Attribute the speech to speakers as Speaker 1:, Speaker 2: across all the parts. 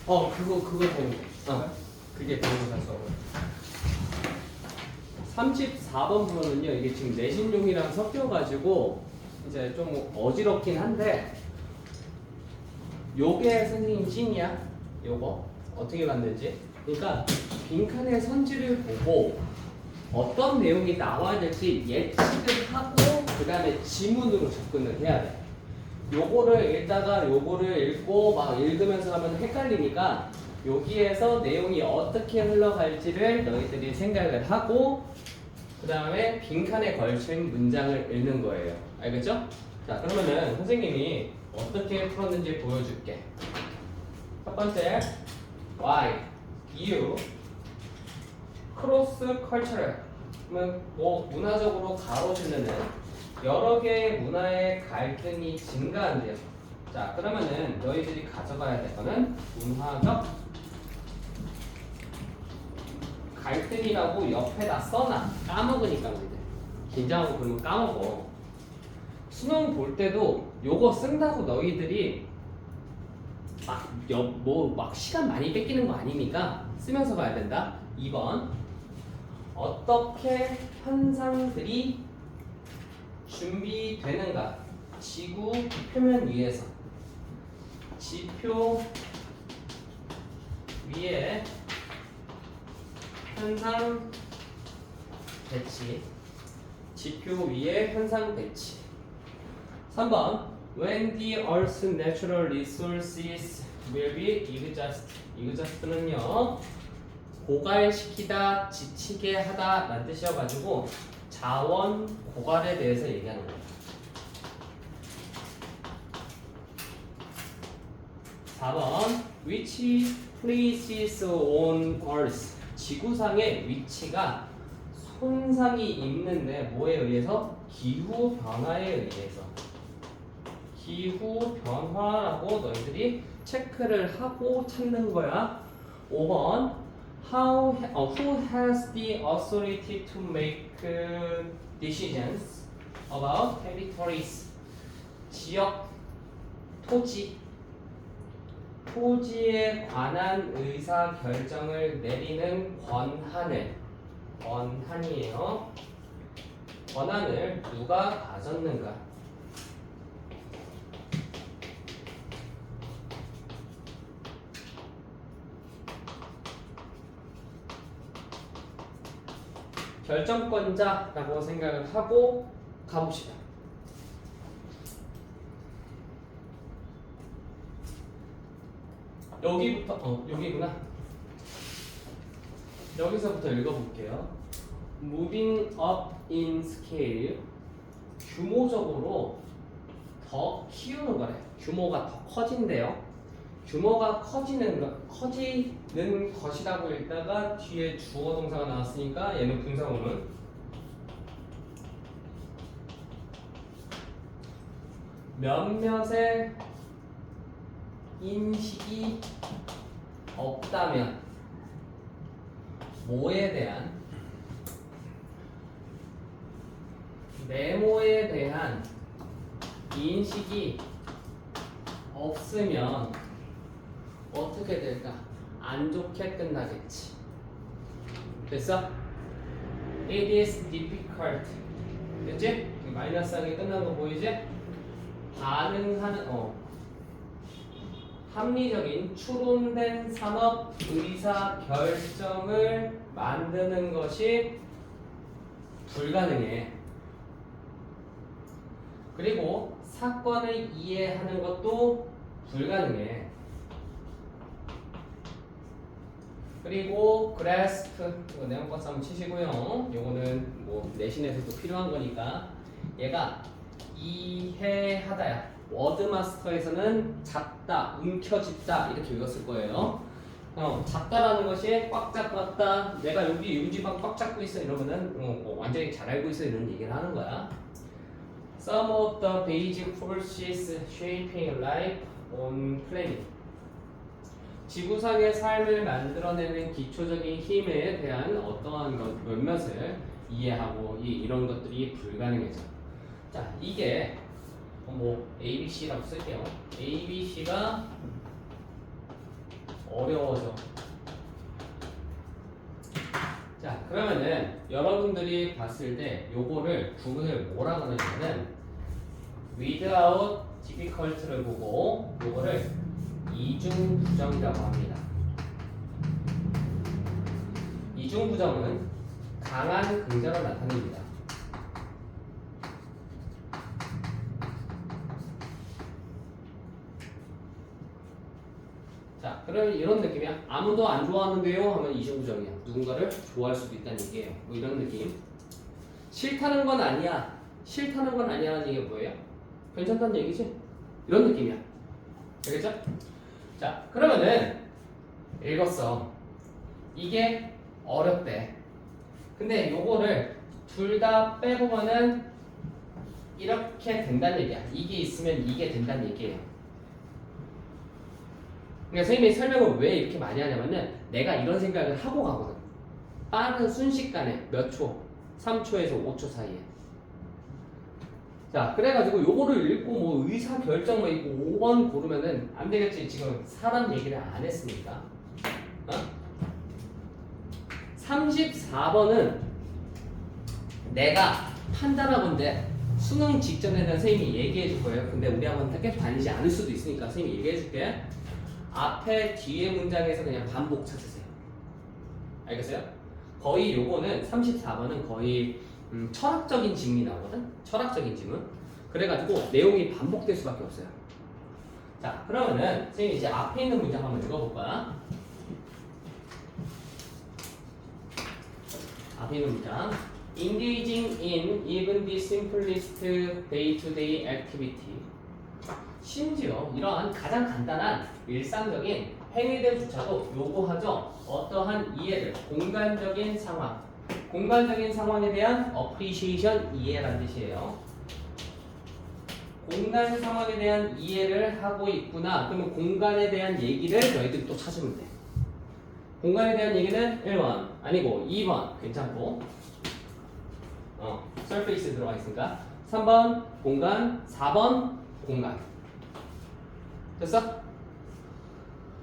Speaker 1: 그거 되는 거. 그게 되는 거 수업은. 34번 부분은요, 이게 지금 내신용이랑 섞여가지고 이제 좀 어지럽긴 한데, 요게 선생님 찐이야. 요거 어떻게 만들지? 그러니까 빈칸의 선지를 보고 어떤 내용이 나와야 될지 예측을 하고 그 다음에 지문으로 접근을 해야 돼. 요거를 읽다가 요거를 읽고 막 읽으면서 하면 헷갈리니까 여기에서 내용이 어떻게 흘러갈지를 너희들이 생각을 하고 그 다음에 빈칸에 걸친 문장을 읽는 거예요. 알겠죠? 자, 그러면은 선생님이 어떻게 풀었는지 보여줄게. 첫 번째, why you cross cultural. 그러면 뭐 문화적으로 가로지르는 여러 개의 문화의 갈등이 증가한대요. 자, 그러면은 너희들이 가져가야 될 거는 문화적 갈등이라고 옆에다 써놔. 까먹으니까 우리들 긴장하고 그러면 까먹어. 수능 볼 때도 요거 쓴다고 너희들이 막 시간 많이 뺏기는 거 아니니까 쓰면서 봐야 된다. 2번, 어떻게 현상들이 준비되는가? 지구 표면 위에서 지표 위에 현상 배치, 지표 위에 현상 배치. 3번, when the earth's natural resources will be exhausted. exhaust는요, 고갈시키다, 지치게 하다 라는 뜻이어가지고 자원 고갈에 대해서 얘기하는 거예요. 4번, which places on earth. 지구상의 위치가 손상이 있는데 뭐에 의해서? 기후 변화에 의해서. 기후 변화라고 너희들이 체크를 하고 찾는 거야. 5번, who has the authority to make decisions about territories? 지역, 토지에 관한 의사 결정을 내리는 권한이에요. 권한을 누가 가졌는가? 결정권자라고 생각을 하고 가봅시다. 여기구나. 여기서부터 읽어볼게요. Moving up in scale. 규모적으로 더 키우는 거래. 규모가 더 커진대요. 규모가 커지는 것이라고 읽다가 뒤에 주어 동사가 나왔으니까 얘는 분사구문. 몇몇의 인식이 없다면 뭐에 대한 메모에 대한 인식이 없으면 어떻게 될까? 안 좋게 끝나겠지. 됐어? It is difficult. 됐지? 마이너스하게 끝난 거 보이지? 반응하는 합리적인 추론된 산업 의사 결정을 만드는 것이 불가능해. 그리고 사건을 이해하는 것도 불가능해. 그리고 grasp, 이거 네모박스 한번 치시고요. 요거는 뭐 내신에서도 필요한 거니까 얘가 이해하다야. 워드마스터에서는 잡다, 움켜쥐다 이렇게 읽었을 거예요. 잡다라는 것이 꽉 잡았다, 내가 여기 윤지방 꽉 잡고 있어 이러면은 완전히 잘 알고 있어 이런 얘기를 하는 거야. Some of the basic forces shaping life on planet. 지구상의 삶을 만들어내는 기초적인 힘에 대한 어떠한 것 몇몇을 이해하고 이런 것들이 불가능해져. 자, 이게 뭐 ABC라고 쓸게요. ABC가 어려워져. 자, 그러면은 여러분들이 봤을 때 요거를 구분을 뭐라 그러냐면은 without difficult를 보고 요거를 이중부정이라고 합니다. 이중부정은 강한 긍정을 나타냅니다. 자, 그러면 이런 느낌이야. 아무도 안 좋아하는데요 하면 이중부정이야. 누군가를 좋아할 수도 있다는 얘기예요. 뭐 이런 느낌. 싫다는 건 아니야. 싫다는 건 아니야라는 얘기가 뭐예요? 괜찮다는 얘기지? 이런 느낌이야. 알겠죠? 자, 그러면은 읽었어. 이게 어렵대. 근데 요거를 둘 다 빼보면은 이렇게 된다는 얘기야. 이게 있으면 이게 된다는 얘기예요. 그러니까 선생님이 설명을 왜 이렇게 많이 하냐면은 내가 이런 생각을 하고 가거든. 빠른 순식간에 몇 초? 3초에서 5초 사이에. 자, 그래가지고 요거를 읽고 뭐 의사결정 뭐 있고 5번 고르면은 안 되겠지. 지금 사람 얘기를 안 했으니까. 어? 34번은 내가 판단하건데 수능 직전에는 선생님이 얘기해 줄 거예요. 근데 우리 학원 계속 다니지 않을 수도 있으니까 선생님이 얘기해 줄게. 앞에 뒤에 문장에서 그냥 반복 찾으세요. 알겠어요? 거의 요거는 34번은 거의 철학적인 질문이 나오거든? 철학적인 질문. 그래가지고 내용이 반복될 수밖에 없어요. 자, 그러면은 선생님이 이제 앞에 있는 문장 한번 읽어볼 거야. 앞에 있는 문장. Engaging in even the simplest day-to-day activity. 심지어 이러한 가장 간단한 일상적인 행위들조차도 요구하죠. 어떠한 이해를, 공간적인 상황. 공간적인 상황에 대한 appreciation, 이해라는 뜻이에요. 공간 상황에 대한 이해를 하고 있구나. 그러면 공간에 대한 얘기를 너희들이 또 찾으면 돼. 공간에 대한 얘기는 1번 아니고 2번 괜찮고 surface 들어가 있으니까 3번 공간, 4번 공간. 됐어?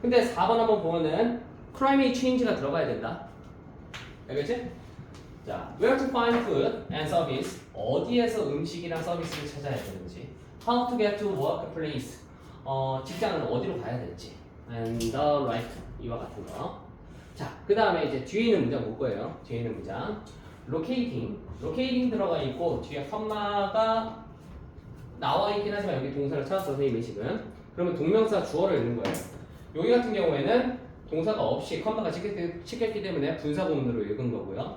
Speaker 1: 근데 4번 한번 보면은 climate change가 들어가야 된다. 알겠지? 자, where to find food and service. 어디에서 음식이랑 서비스를 찾아야 되는지. How to get to workplace. 직장은 어디로 가야 될지. And the right. 이와 같은 거. 자, 그 다음에 이제 뒤에 있는 문장 볼 거예요. 뒤에 있는 문장. locating. locating 들어가 있고 뒤에 컴마가 나와 있긴 하지만 여기 동사를 찾았어 선생님이 지금. 그러면 동명사 주어를 읽는 거예요. 여기 같은 경우에는 동사가 없이 컴마가 찍혔기 때문에 분사구문으로 읽은 거고요.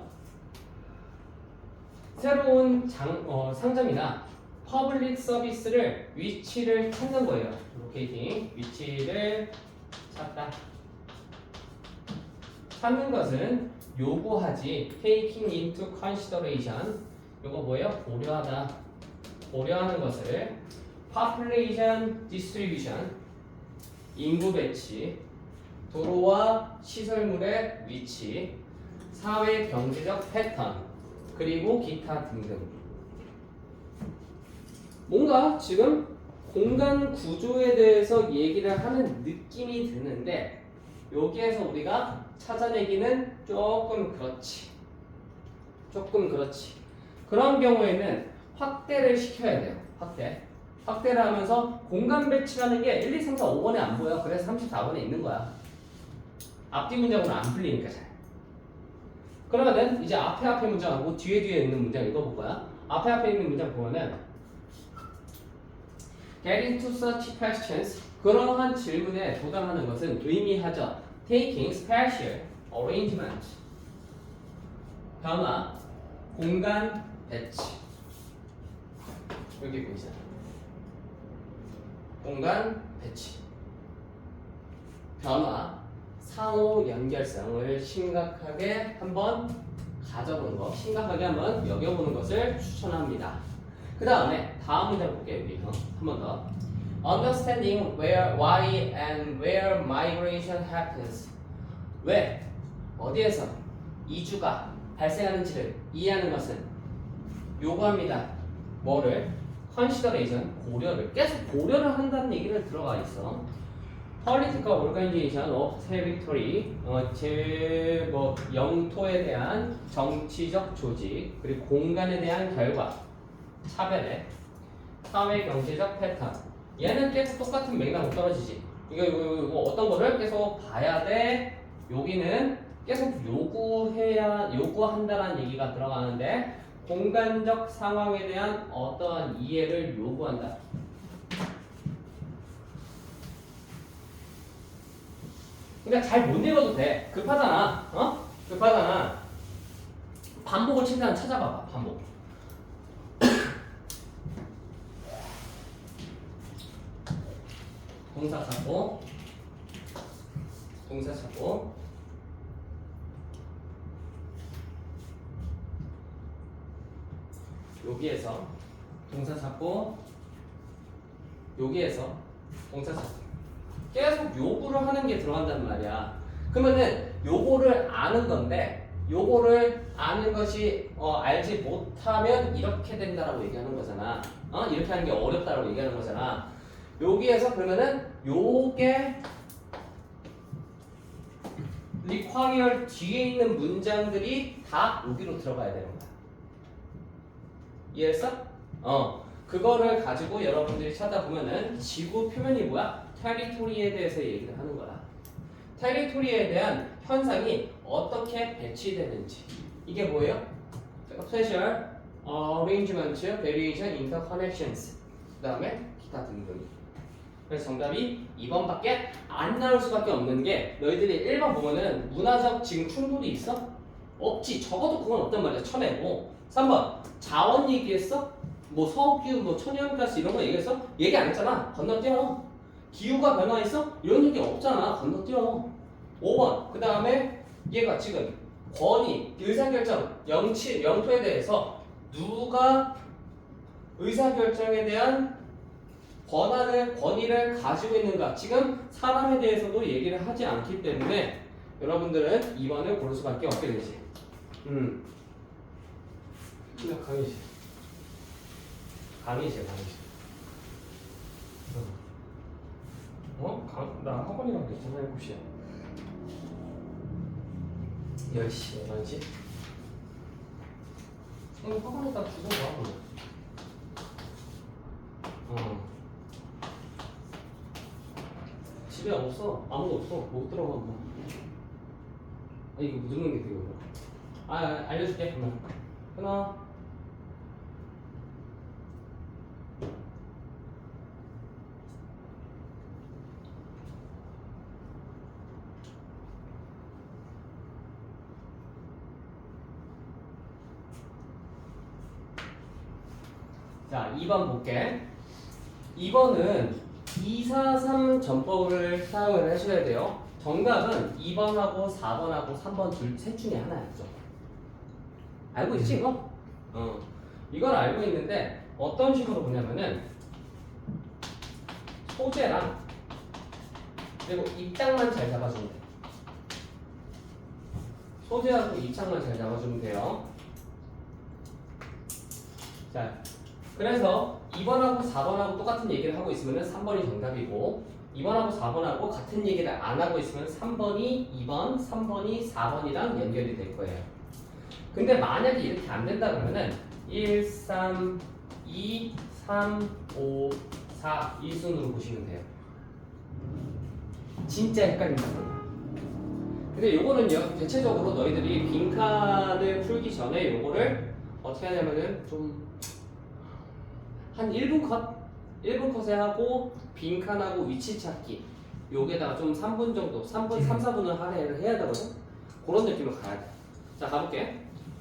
Speaker 1: 새로운 상점이나 퍼블릭 서비스를 위치를 찾는 거예요. locating. 위치를 찾다. 찾는 것은 요구하지. taking into consideration. 요거 뭐예요? 고려하다. 고려하는 것을 population distribution. 인구 배치. 도로와 시설물의 위치. 사회 경제적 패턴. 그리고 기타 등등. 뭔가 지금 공간 구조에 대해서 얘기를 하는 느낌이 드는데 여기에서 우리가 찾아내기는 조금 그렇지. 조금 그렇지. 그런 경우에는 확대를 시켜야 돼요. 확대를 하면서 공간 배치라는 게 1, 2, 3, 4, 5번에 안 보여. 그래서 34번에 있는 거야. 앞뒤 문장으로 안 풀리니까 잘. 그러면은 이제 앞에 문장하고 뒤에 있는 문장 읽어볼 거야. 앞에 있는 문장 보면은 getting to such questions. 그러한 질문에 도달하는 것은 의미하죠. taking spatial arrangement. 변화, 공간 배치. 여기 보이잖아. 공간 배치. 변화, 상호 연결성을 심각하게 한번 가져보는 거, 심각하게 한번 여겨보는 것을 추천합니다. 그 다음에 다음 문장 볼게요. 우리 한 번 더. Understanding where, why, and where migration happens. 왜, 어디에서 이주가 발생하는지를 이해하는 것은 요구합니다. 뭐를? consideration 고려를 계속 고려를 한다는 얘기를 들어가 있어. political organization of territory 뭐 영토에 대한 정치적 조직 그리고 공간에 대한 결과 차별의 사회 경제적 패턴 얘는 계속 똑같은 맥락 못 떨어지지. 이거 어떤 거를 계속 봐야 돼. 여기는 계속 요구한다라는 얘기가 들어가는데 공간적 상황에 대한 어떠한 이해를 요구한다. 그러니까 잘 못 읽어도 돼. 급하잖아. 급하잖아. 반복을 최대한 찾아봐봐. 반복. 동사 찾고 동사 찾고 여기에서 동사 찾고 여기에서 동사 찾고 계속 요구를 하는 게 들어간단 말이야. 그러면은 요거를 아는 건데 요거를 아는 것이 알지 못하면 이렇게 된다라고 얘기하는 거잖아. 이렇게 하는 게 어렵다라고 얘기하는 거잖아. 여기에서 그러면은 요게 require 뒤에 있는 문장들이 다 여기로 들어가야 되는 거야. 이해했어? 그거를 가지고 여러분들이 찾아보면은 지구 표면이 뭐야? 테리토리에 대해서 얘기를 하는 거야. 테리토리에 대한 현상이 어떻게 배치되는지. 이게 뭐예요? spatial arrangement, variation, interconnections. 그 다음에 기타 등등. 그래서 정답이 2번밖에 안 나올 수밖에 없는 게 너희들이 1번 보면은 문화적 지금 충돌이 있어? 없지. 적어도 그건 없단 말이야. 쳐내고. 3번 자원 얘기했어? 뭐 석유, 뭐 천연가스 이런 거 얘기했어? 얘기 안 했잖아. 건너뛰어. 기후가 변화했어? 이런 얘기 없잖아. 건너뛰어. 5번 그 다음에 얘가 지금 권위, 의사결정, 영토에 대해서 누가 의사결정에 대한 권위를 가지고 있는가? 지금 사람에 대해서도 얘기를 하지 않기 때문에 여러분들은 2번을 고를 수밖에 없게 되지. 강의실. 나 학원이랑 괜찮아. 7시야. 10시, 11시? 학원에다 주고 가. 집에 없어. 아무도 없어. 못 들어가. 이거 묻는 게 되게 어려워. 알려줄게. 그러면 끊어. 자, 2번 볼게. 2번은 243 전법을 사용을 하셔야 돼요. 정답은 2번하고 4번하고 3번 셋 중에 하나였죠. 알고 있지 이거? 이걸 알고 있는데 어떤 식으로 보냐면은 소재랑 그리고 입장만 잘 잡아주면 돼. 소재하고 입장만 잘 잡아주면 돼요. 자, 그래서 2번하고 4번하고 똑같은 얘기를 하고 있으면 3번이 정답이고 2번하고 4번하고 같은 얘기를 안 하고 있으면 3번이 2번, 3번이 4번이랑 연결이 될 거예요. 근데 만약에 이렇게 안 된다 그러면은 1, 3, 2, 3, 5, 4 이 순으로 보시면 돼요. 진짜 헷갈린다. 근데 요거는요 대체적으로 너희들이 빈칸을 풀기 전에 요거를 어떻게 하냐면은 좀 한 1분 컷? 1분 컷에 하고 빈칸하고 위치 찾기 요게다가 좀 3분 정도 3, 4분을 할애를 해야 되거든? 그런 느낌으로 가야 돼. 자 가볼게.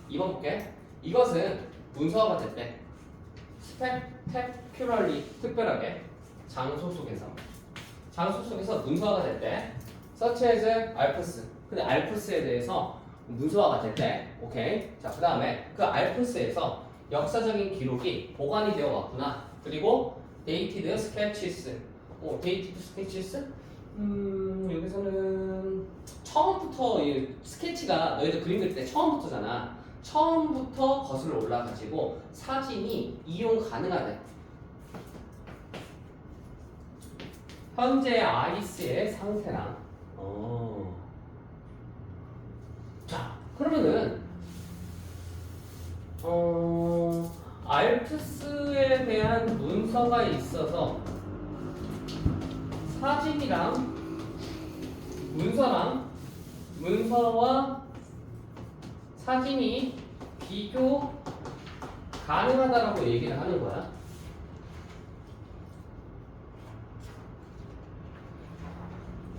Speaker 1: 2번 볼게. 이것은 문서화가 됐대. 스펙테큐럴리 특별하게 장소 속에서 문서화가 됐대. such as 알프스. 근데 알프스에 대해서 문서화가 됐대. 오케이. 자 그 다음에 그 알프스에서 역사적인 기록이 보관이 되어 왔구나. 그리고 dated sketches. dated sketches? 여기서는 처음부터 이 스케치가 너희들 그림 그릴 때 처음부터잖아. 처음부터 거슬러 올라가지고 사진이 이용 가능하대. 현재 아이스의 상태랑. 자, 그러면은 알프스에 대한 문서가 있어서 사진이랑 문서와 사진이 비교 가능하다라고 얘기를 하는 거야.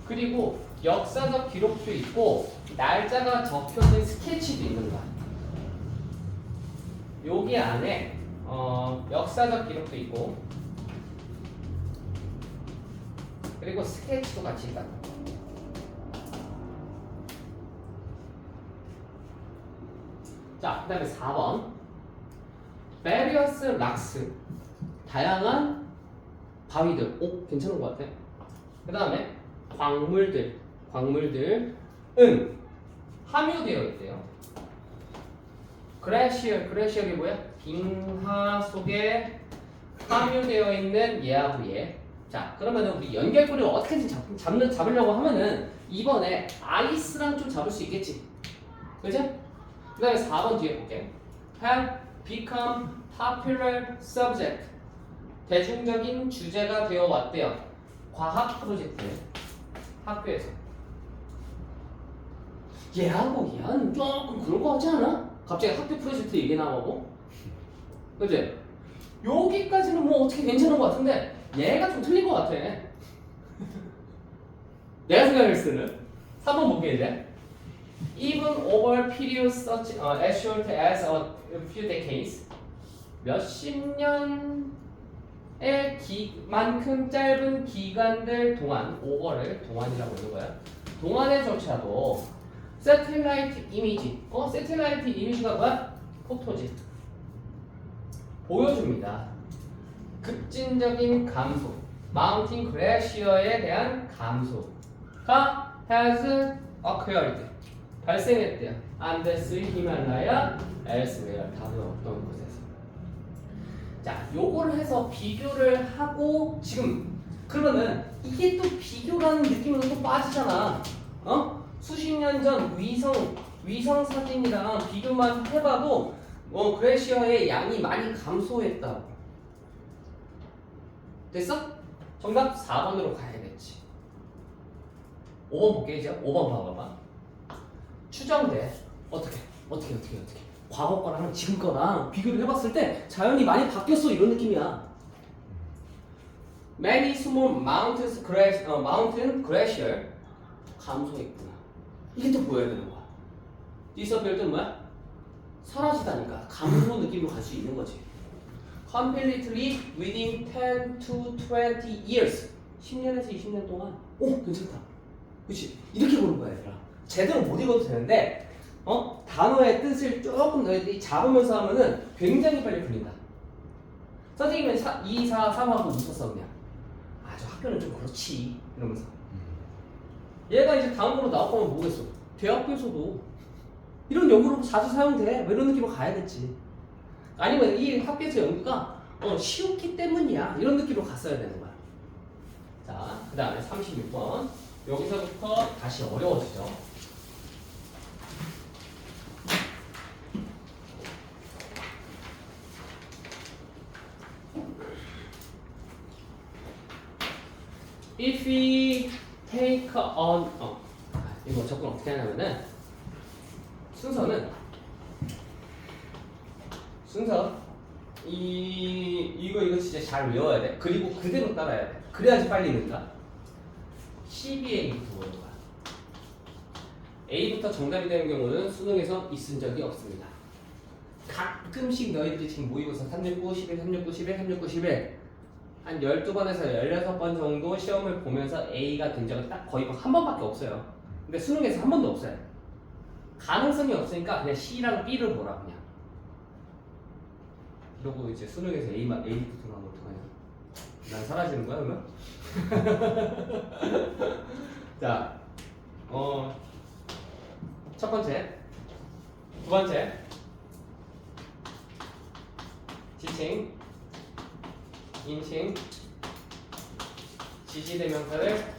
Speaker 1: 그리고 역사적 기록도 있고 날짜가 적혀진 스케치도 있는 거야. 여기 안에 역사적 기록도 있고 그리고 스케치도 같이 있다. 자, 그 다음에 4번 various rocks 다양한 바위들. 오, 괜찮은 것 같아. 그 다음에 광물들은 함유되어 있대요. 그레시얼이 뭐야? 빙하 속에 함유되어 있는 예하구예. 자, 그러면 우리 연결고리를 어떻게든 잡으려고 하면은 이번에 아이스랑 좀 잡을 수 있겠지. 그죠? 그 다음에 4번 뒤에 볼게. have become popular subject. 대중적인 주제가 되어 왔대요. 과학 프로젝트. 학교에서. 얘하고 얘는 조금 그런 거 같지 않아? 갑자기 학교 프로젝트 얘기 나오고. 그치? 여기까지는 뭐 어떻게 괜찮은 것 같은데 얘가 좀 틀린 것 같아. 내가 생각했을 때는 3번 볼게 이제. Even over periods such as short as a few decades. 몇십 년의 만큼 짧은 기간들 동안, over를 동안이라고 하는 거야. 동안에조차도 세틀라이트 이미지, 세틀라이트 이미지가 뭐야? 포토지. 보여줍니다. 급진적인 감소, 마운틴 글래시어에 대한 감소가 has occurred. 발생했대요. 안데스, 히말라야, 엘스웨어, 다른 어떤 곳에서. 자, 요거를 해서 비교를 하고 지금 그러면은 이게 또 비교라는 느낌으로 또 빠지잖아. 수십 년 전 위성 사진이랑 비교만 해봐도 글래시어의 양이 많이 감소했다. 됐어? 정답 4번으로 가야겠지. 5번 볼게 이제. 5번 봐봐봐. 추정돼. 어떻게? 과거 거랑 지금 거랑 비교를 해봤을 때 자연이 많이 바뀌었어 이런 느낌이야. Many small mountain glacier 감소했구나. 이게 또 보여야 되는 거야. disappear는 뭐야? 사라지다니까. 감소 느낌으로 갈 수 있는 거지. Completely within 10 to 20 years. 10년에서 20년 동안. 오, 괜찮다. 그치? 이렇게 보는 거야, 얘들아. 제대로 못 읽어도 되는데, 단어의 뜻을 조금 너희들이 잡으면서 하면은 굉장히 빨리 풀린다. 선생님은 2, 4, 3하고 웃었어, 그냥. 아, 저 학교는 좀 그렇지. 이러면서. 얘가 이제 다음으로 나올 거면 뭐겠어? 대학교에서도 이런 연구로 자주 사용돼. 뭐 이런 느낌으로 가야겠지. 아니면 이 학교에서 연구가 쉬웠기 때문이야. 이런 느낌으로 갔어야 되는 거야. 자, 그 다음에 36번. 여기서부터 다시 어려워지죠. If we take on 이거 접근 어떻게 하냐면은 순서 이거 진짜 잘 외워야 돼. 그리고 그대로 따라야 돼. 그래야지 빨리 는다. 12A부터 보는 거야. A부터 정답이 되는 경우는 수능에서 있은 적이 없습니다. 가끔씩 너희들이 지금 모의고사 369, 11, 369, 11, 369, 11 한 12번에서 16번 정도 시험을 보면서 A가 된 적은 딱 거의 한 번밖에 없어요. 근데 수능에서 한 번도 없어요. 가능성이 없으니까 그냥 C랑 B를 보라 그냥. 그러고 이제 수능에서 A부터 나오면 어떡하냐? 난 사라지는 거야 그러면? 자, 첫 번째, 두 번째, 지칭, 인칭, 지시대명사를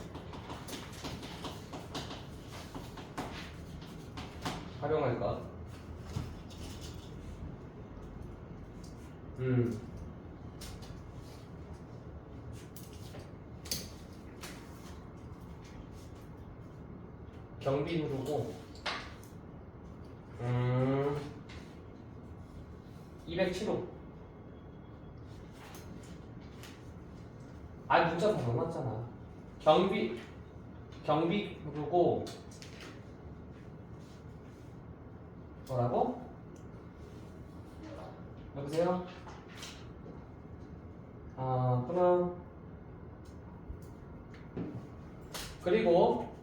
Speaker 1: 활용할 것. 경비 누르고 207호. 아 문자 다 넣어놨잖아. 경비 누르고 뭐라고? 여보세요? 끊어. 그리고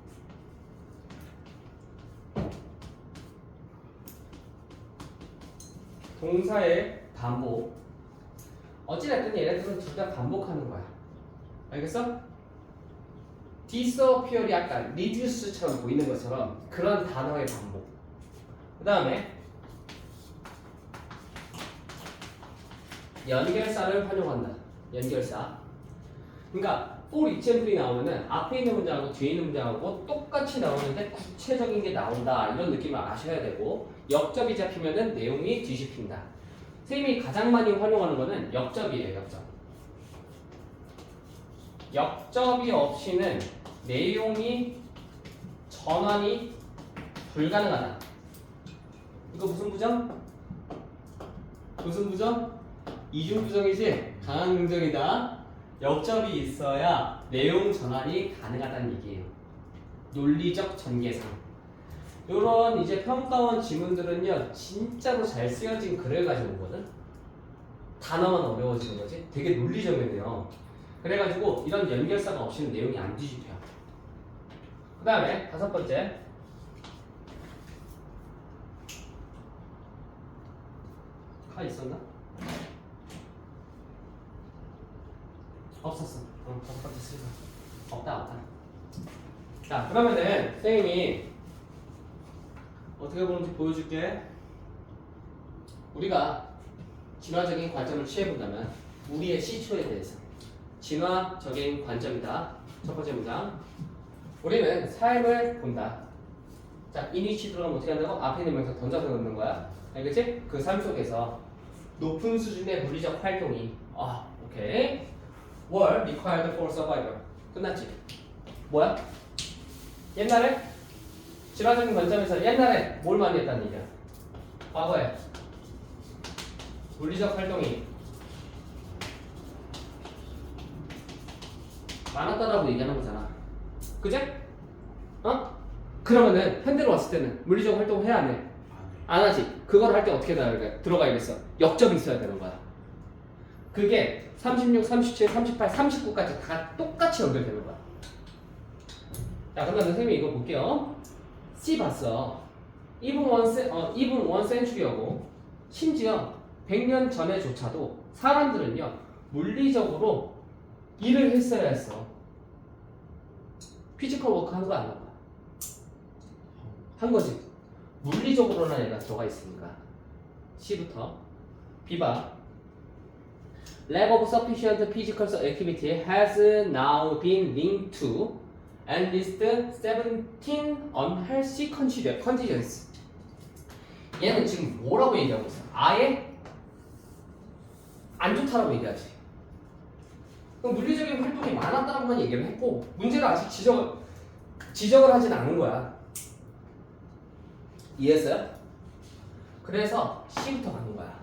Speaker 1: 동사의 반복. 어찌됐든 얘네들은 둘 다 반복하는 거야. 알겠어? disappear이 아까 reduce처럼 보이는 것처럼 그런 단어의 반복. 그 다음에 연결사를 활용한다. 연결사. 그러니까 for example이 나오면은 앞에 있는 문장하고 뒤에 있는 문장하고 똑같이 나오는데 구체적인 게 나온다. 이런 느낌을 아셔야 되고 역접이 잡히면은 내용이 뒤집힌다. 선생님이 가장 많이 활용하는 거는 역접이에요. 역접이 없이는 내용이 전환이 불가능하다. 이거 무슨 부정? 무슨 부정? 이중부정이지? 강한 긍정이다. 역접이 있어야 내용 전환이 가능하다는 얘기예요. 논리적 전개상. 요런 이제 평가원 지문들은요 진짜로 잘 쓰여진 글을 가지고 오거든. 단어만 어려워지는 거지. 되게 논리적이네요. 그래가지고 이런 연결사가 없이는 내용이 안 뒤집혀. 그 다음에 5번째. 카 있었나? 없었어. 5번째 쓰자. 없다. 자, 그러면은 선생님이 어떻게 보는지 보여줄게. 우리가 진화적인 관점을 취해본다면 우리의 시초에 대해서 진화적인 관점이다. 첫 번째 문장. 우리는 삶을 본다. 자, 이니치 들어가면 어떻게 한다고? 앞에 있는 명사 던져서 넣는 거야. 알겠지? 그 삶 속에서 높은 수준의 물리적 활동이 오케이. were required for survival. 끝났지? 뭐야? 옛날에 진화적인 관점에서 옛날에 뭘 많이 했다는 얘기야? 과거에 물리적 활동이 많았다라고 얘기하는 거잖아. 그제? 그러면은 현대로 왔을 때는 물리적 활동을 해야 안 해? 안 하지. 그걸 할 때 어떻게 들어가야겠어? 역접이 있어야 되는 거야. 그게 36, 37, 38, 39까지 다 똑같이 연결되는 거야. 자, 그러면 선생님이 이거 볼게요. C 봤어. even one century하고 심지어 100년 전에조차도 사람들은요 물리적으로 일을 했어야 했어. 피지컬 워크 하는 거 안 하고 한 거지. 물리적으로나 얘가 들어가 있으니까. C부터 B 봐. Lack of sufficient physical activity has now been linked to at least 17 unhealthy conditions. 얘는 지금 뭐라고 얘기하고 있어? 아예 안 좋다라고 얘기하지. 그럼 물리적인 활동이 많았다고만 얘기를 했고 문제를 아직 지적을 하진 않은 거야. 이해했어요? 그래서 C부터 가는 거야.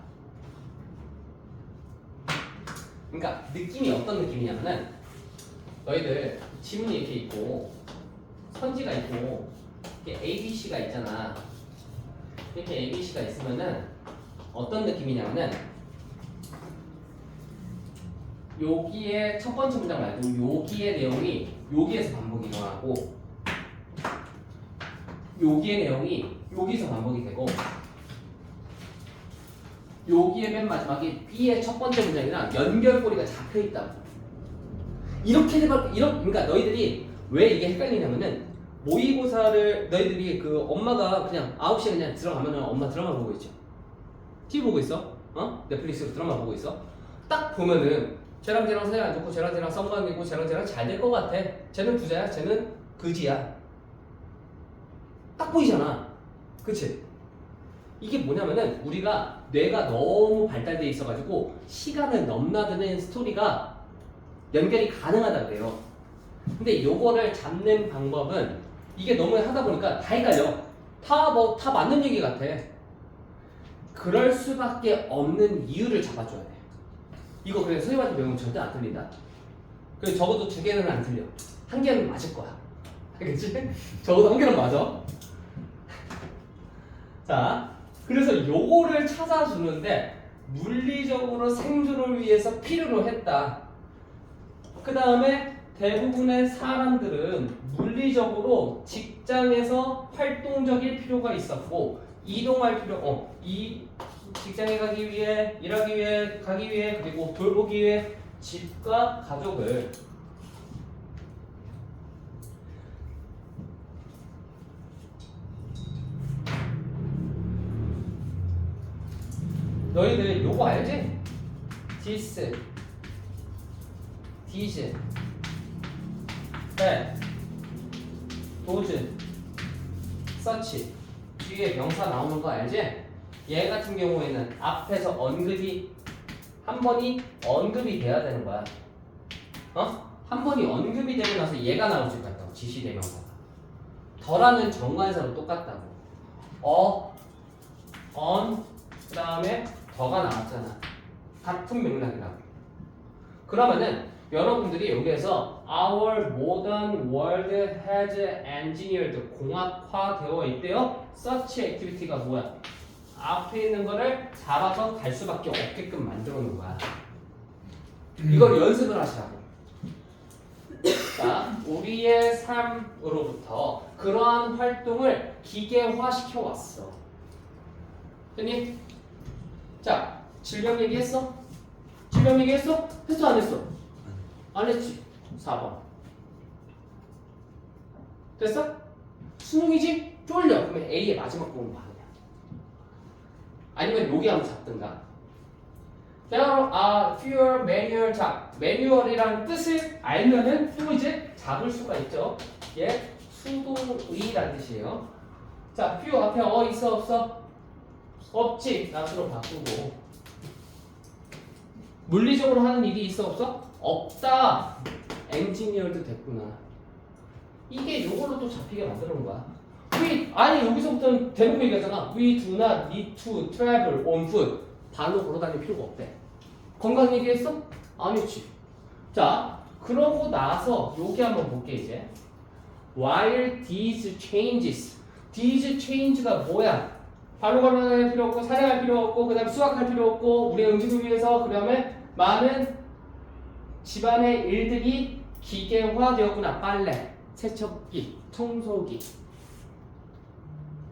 Speaker 1: 그러니까 느낌이 어떤 느낌이냐면은 너희들 지문이 이렇게 있고 선지가 있고 이렇게 ABC가 있잖아. 이렇게 ABC가 있으면은 어떤 느낌이냐면은 여기에 첫 번째 문장 말고 여기의 내용이 여기에서 반복이 일어나고 여기의 내용이 여기서 반복이 되고 여기에 맨 마지막에 B의 첫 번째 문장이랑 연결고리가 잡혀 있다고. 이렇게 그러니까 너희들이 왜 이게 헷갈리냐면은 모의고사를 너희들이 그 엄마가 그냥 9시에 그냥 들어가면은 엄마 드라마 보고 있죠. TV 보고 있어. 넷플릭스로 드라마 보고 있어. 딱 보면은 쟤랑 쟤랑 사이 안 좋고 쟤랑 쟤랑 썸남이고 쟤랑 쟤랑 잘 될 것 같아. 쟤는 부자야. 쟤는 그지야. 딱 보이잖아. 그치? 이게 뭐냐면은 우리가 뇌가 너무 발달돼 있어가지고 시간을 넘나드는 스토리가 연결이 가능하다 그래요. 근데 요거를 잡는 방법은 이게 너무 하다 보니까 다 헷갈려. 다 맞는 얘기 같아. 그럴 수밖에 없는 이유를 잡아줘야 돼. 이거 그래 선생님한테 배우면 절대 안 틀린다. 그리고 적어도 2개는 안 틀려. 1개는 맞을 거야. 알겠지? 적어도 1개는 맞아. 자, 그래서 요거를 찾아주는데 물리적으로 생존을 위해서 필요로 했다. 그 다음에 대부분의 사람들은 물리적으로 직장에서 활동적일 필요가 있었고 이동할 이 직장에 가기 위해 일하기 위해 가기 위해 그리고 돌보기 위해 집과 가족을 너희들 요거 알지? this, these, that, those, such 뒤에 명사 나오는 거 알지? 얘 같은 경우에는 앞에서 언급이 한 번이 언급이 돼야 되는 거야. 한 번이 언급이 되고 나서 얘가 나올 줄 같다고 지시대명사가. 더라는 정관사로 똑같다고. on 그 다음에 더가 나왔잖아. 같은 맥락이라고. 그러면은 여러분들이 여기에서 Our modern world has engineered 공학화되어 있대요. Such activity가 뭐야? 앞에 있는 거를 잡아서 갈 수밖에 없게끔 만들어 놓은 거야. 이걸 연습을 하시라고. 자, 우리의 삶으로부터 그러한 활동을 기계화시켜 왔어. 됐니? 자, 질병 얘기했어? 질병 얘기했어? 했어 안 했어? 안 했지. 4번. 됐어? 수능이지? 쫄려. 그러면 A의 마지막 부분 봐. 아니면 여기 한번 잡든가. There are fewer manual job. 매뉴얼이라는 뜻을 알면은 또 이제 잡을 수가 있죠. 얘 수동의라는 뜻이에요. 자, few 앞에 있어 없어? 없지. not으로 바꾸고. 물리적으로 하는 일이 있어 없어? 없다. engineered 됐구나. 이게 요걸로 또 잡히게 만들어 놓은 거야. 아니 여기서부터는 대놓고 얘기하잖아. We do not need to travel on foot. 발로 걸어다닐 필요가 없대. 건강 얘기했어? 아니지. 자, 그러고 나서 여기 한번 볼게 이제. While these changes가 뭐야? 발로 걸어다닐 필요 없고 사냥할 필요 없고 그 다음에 수확할 필요 없고 우리의 음식을 위해서 그 다음에 많은 집안의 일들이 기계화되었구나. 빨래, 세척기, 청소기.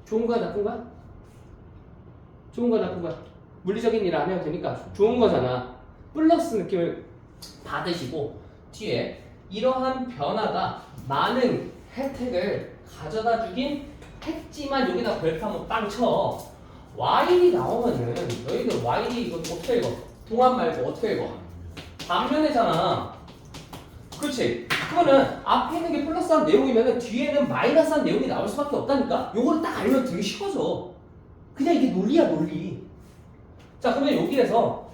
Speaker 1: 좋은 거야 나쁜 거야? 좋은 거야 나쁜 거야? 물리적인 일 안 해도 되니까 좋은 거잖아. 플러스 느낌을 받으시고 뒤에 이러한 변화가 많은 혜택을 가져다 주긴 했지만 여기다 벨트 한번 빵 쳐. Y이 나오면은 너희들 Y이 이거 어떻게 읽어? 동안 말고 어떻게 읽어? 반면에잖아. 그렇지? 그거는 앞에 있는 게 플러스한 내용이면은 뒤에는 마이너스한 내용이 나올 수밖에 없다니까? 요거를 딱 알면 되게 쉬워져. 그냥 이게 논리야 논리. 자, 그러면 여기에서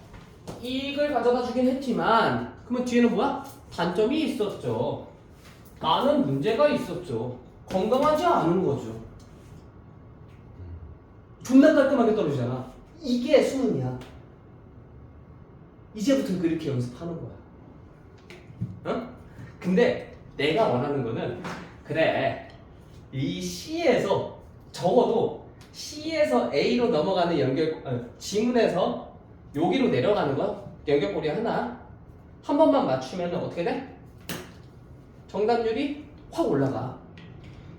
Speaker 1: 이익을 가져다 주긴 했지만 그러면 뒤에는 뭐야? 단점이 있었죠. 많은 문제가 있었죠. 건강하지 않은 거죠. 존나 깔끔하게 떨어지잖아. 이게 수능이야. 이제부터 그렇게 연습하는 거야. 어? 근데 내가 원하는 거는 그래 이 C에서 적어도 C에서 A로 넘어가는 지문에서 여기로 내려가는 거 연결고리 하나 한 번만 맞추면 어떻게 돼? 정답률이 확 올라가.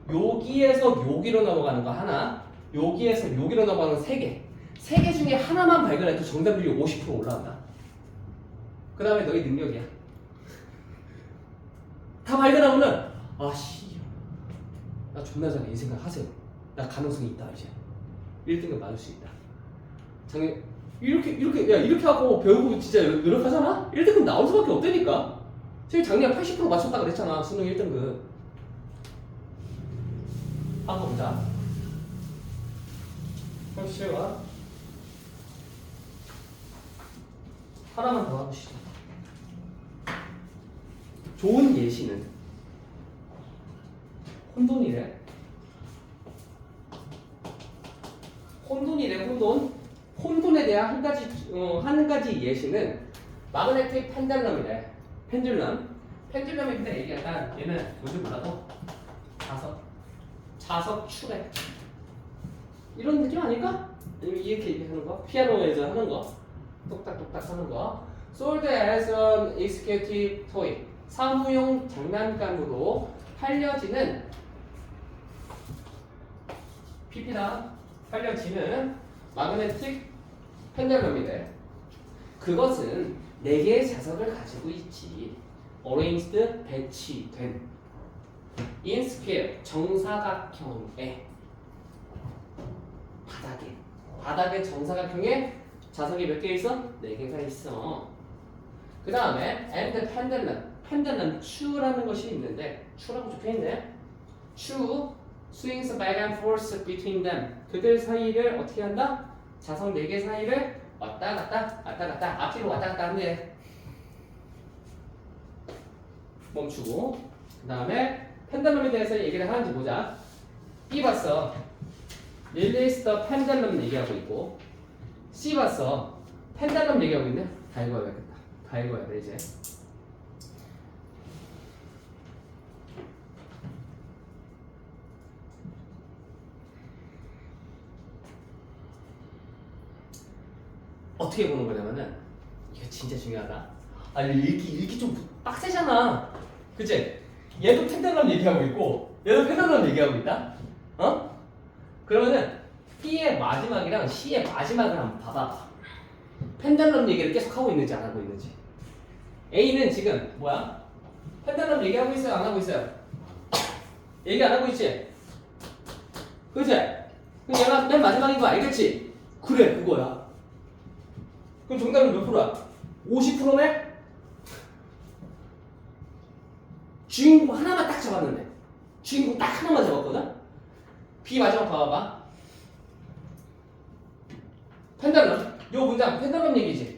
Speaker 1: 여기에서 여기로 넘어가는 거 하나, 여기에서 여기로 넘어가는 거 3개. 3개 중에 하나만 발견해도 정답률이 50% 올라간다. 그 다음에 너희 능력이야. 다 발견하면은 아씨 나 존나 잘해 이 생각 하세요. 나 가능성이 있다 이제 1등급 맞을 수 있다. 이렇게 하고 배우고 진짜 노력하잖아? 1등급 나올 수밖에 없다니까. 저희 작년에 80% 맞췄다 그랬잖아. 수능 1등급. 한번 보자. 37과 하나만 더 해보시죠. 좋은 예시는 혼돈이래. 혼돈에 대한 한 가지 예시는 마그네틱 펜듈럼이래. 펜듈럼인데 이게 약간 얘는 뭔지 몰라도 자석 추래. 이런 느낌 아닐까? 아니면 이렇게 하는 거? 피아노에서 하는 거? 똑딱똑딱 하는 거. Sold as an executive toy. 사무용 장난감으로 팔려지는 PP다. 팔려지는 마그네틱 펜듈럼이래. 그것은 4개의 자석을 가지고 있지. Arranged 배치된 in square 정사각형의 바닥에 정사각형에 자석이 몇 개 있어? 4개가 있어. 그 다음에 and pendulum 추라는 것이 있는데 추라고 적혀있네. 추 swings back and forth between them. 그들 사이를 어떻게 한다? 자석 4개 사이를 왔다 갔다 앞뒤로 왔다 갔다 한대. 멈추고. 그 다음에 펜들럼에 대해서 얘기를 하는지 보자. B 봤어. Release the pendulum 얘기하고 있고, C 봤어. 펜들럼 얘기하고 있네. 다 읽어야겠다. 다 읽어야 돼 이제. 어떻게 보는 거냐면은 이거 진짜 중요하다. 아니 읽기 좀 빡세잖아. 그치? 얘도 펜들럼 얘기하고 있고 얘도 펜들럼 얘기하고 있다. 어? 그러면은 B의 마지막이랑 C의 마지막을 한번 봐봐. 펜들럼 얘기를 계속 하고 있는지 안 하고 있는지. A는 지금 뭐야? 펜들럼 얘기하고 있어요? 안 하고 있어요? 얘기 안 하고 있지? 그치? 그럼 얘가 맨 마지막인 거 알겠지? 그래 그거야. 그럼 정답은 몇 프로야? 50%네? 주인공 하나만 딱 잡았는데. 주인공 딱 하나만 잡았거든? B 마지막 봐봐봐. 펜들럼. 요 문장 펜들럼 얘기지.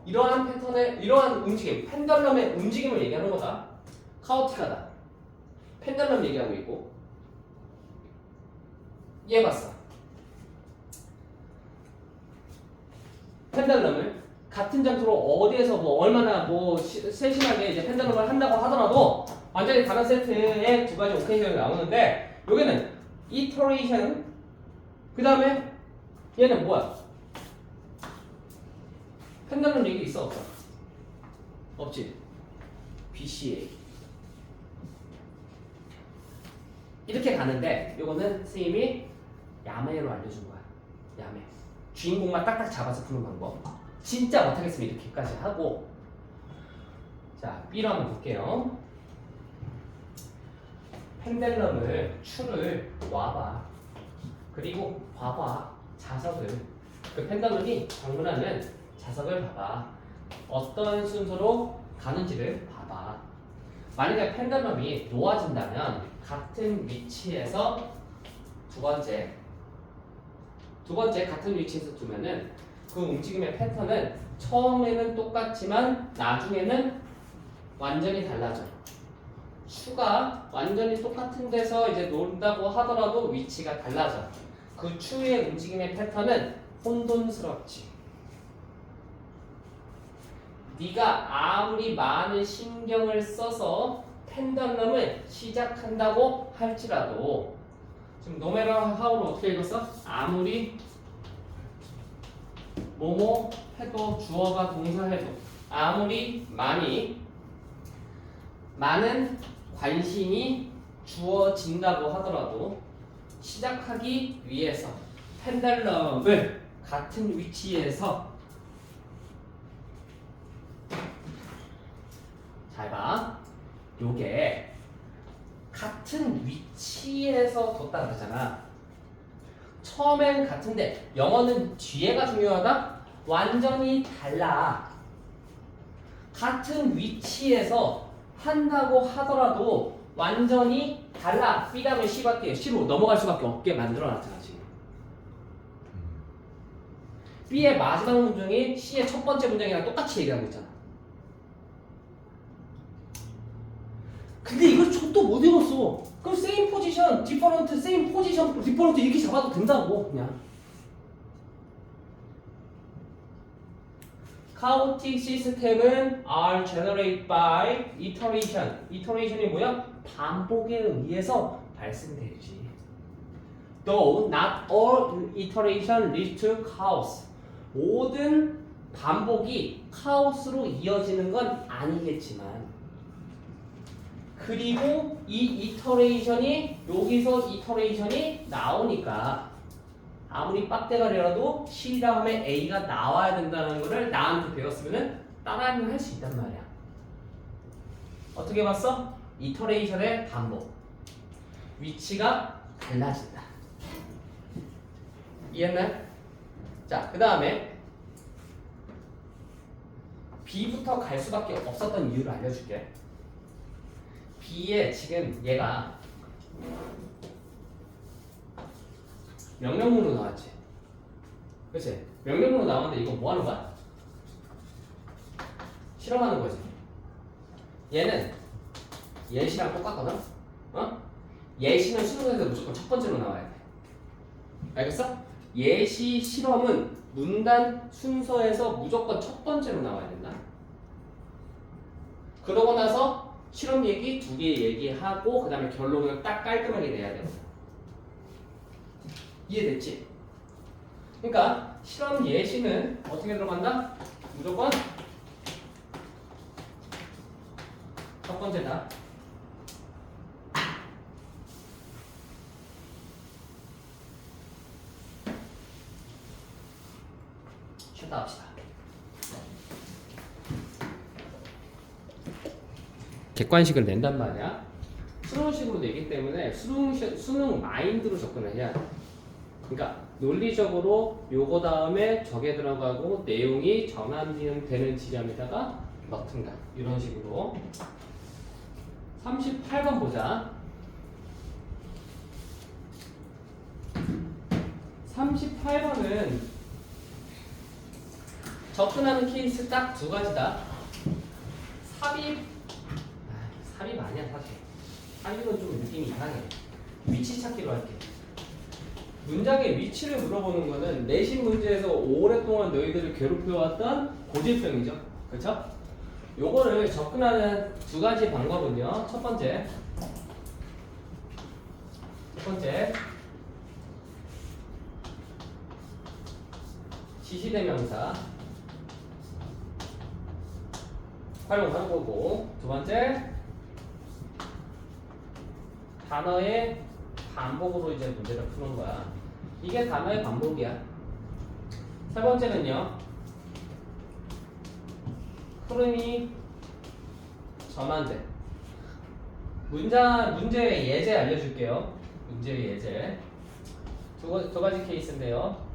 Speaker 1: 이러한 패턴의 이러한 움직임, 펜들럼의 움직임을 얘기하는 거다. 카오틱하다. 펜들럼 얘기하고 있고. 얘 봤어. 펜들럼을 같은 장소로 어디에서 뭐 얼마나 뭐 세심하게 이제 펜들럼을 한다고 하더라도 완전히 다른 세트의 두 가지 오케이션이 나오는데 여기는 iteration 그 다음에 얘는 뭐야? 펜들럼 얘기 있어 없어? 없지? BCA 이렇게 가는데 요거는 선생님이 야매로 알려준 거야. 야매 주인공만 딱딱 잡아서 푸는 방법. 진짜 못하겠으면 이렇게까지 하고. 자, B로 한번 볼게요. 펜들럼을 추를 와봐. 그리고 봐봐. 자석을. 그 펜들럼이 방문하는 자석을 봐봐. 어떤 순서로 가는지를 봐봐. 만약에 펜들럼이 놓아진다면 같은 위치에서 두 번째 같은 위치에서 두면은 그 움직임의 패턴은 처음에는 똑같지만 나중에는 완전히 달라져. 추가 완전히 똑같은 데서 이제 논다고 하더라도 위치가 달라져. 그 추의 움직임의 패턴은 혼돈스럽지. 네가 아무리 많은 신경을 써서 펜들럼을 시작한다고 할지라도 지금 no matter how로 어떻게 읽었어? 아무리 뭐뭐 해도 주어가 동사해도 아무리 많은 관심이 주어진다고 하더라도 시작하기 위해서 펜들럼을 같은 위치에서 잘 봐. 요게 같은 위치에서 뒀다 그러잖아. 처음엔 같은데 영어는 뒤에가 중요하다? 완전히 달라. 같은 위치에서 한다고 하더라도 완전히 달라. B 다음에 C밖에 C로 넘어갈 수밖에 없게 만들어놨잖아 지금. B의 마지막 문장이 C의 첫 번째 문장이랑 똑같이 얘기하고 있잖아. 근데 이걸 또 못 읽었어. 그럼 same position, different, same position, different 이렇게 잡아도 된다고 그냥. chaotic system은 are generated by iteration. iteration이 뭐야? 반복에 의해서 발생되지. Though not all iteration leads to chaos. 모든 반복이 카오스로 이어지는 건 아니겠지만 그리고 이 이터레이션이 여기서 이터레이션이 나오니까 아무리 빡대가리라도 C 다음에 A가 나와야 된다는 거를 나한테 배웠으면 따라하면 할 수 있단 말이야. 어떻게 봤어? 이터레이션의 반복. 위치가 달라진다. 이해했나요? 자, 그 다음에 B부터 갈 수밖에 없었던 이유를 알려줄게. B에 지금 얘가 명령문으로 나왔지. 그치? 명령문으로 나왔는데 이거 뭐 하는 거야? 실험하는 거지. 얘는 예시랑 똑같거든? 어? 예시는 순서에서 무조건 첫 번째로 나와야 돼. 알겠어? 예시 실험은 문단 순서에서 무조건 첫 번째로 나와야 된다. 그러고 나서 실험 얘기 두 개 얘기하고 그 다음에 결론을 딱 깔끔하게 내야 되거든. 이해됐지? 그러니까 실험 예시는 어떻게 들어간다? 무조건 첫 번째다. 쉬었다 합시다. 객관식을 낸단 말이야. 수능식으로 내기 때문에 수능 마인드로 접근을 해야 돼. 그러니까 논리적으로 요거 다음에 저게 들어가고 내용이 전환되는 지점에다가 넣든가 이런 식으로. 38번 보자. 38번은 접근하는 케이스 딱 두 가지다. 삽입 아니야 사실. 삽입은 좀 느낌이 이상해. 위치 찾기로 할게. 문장의 위치를 물어보는 거는 내신 문제에서 오랫동안 너희들을 괴롭혀왔던 고질병이죠. 그렇죠? 요거를 접근하는 두 가지 방법은요. 첫 번째 지시대명사 활용하는 거고, 두 번째 단어의 반복으로 이제 문제를 푸는 거야. 이게 단어의 반복이야. 세 번째는요, 흐름이 전환돼. 문제의 예제 알려줄게요. 문제의 예제. 두 가지 케이스인데요.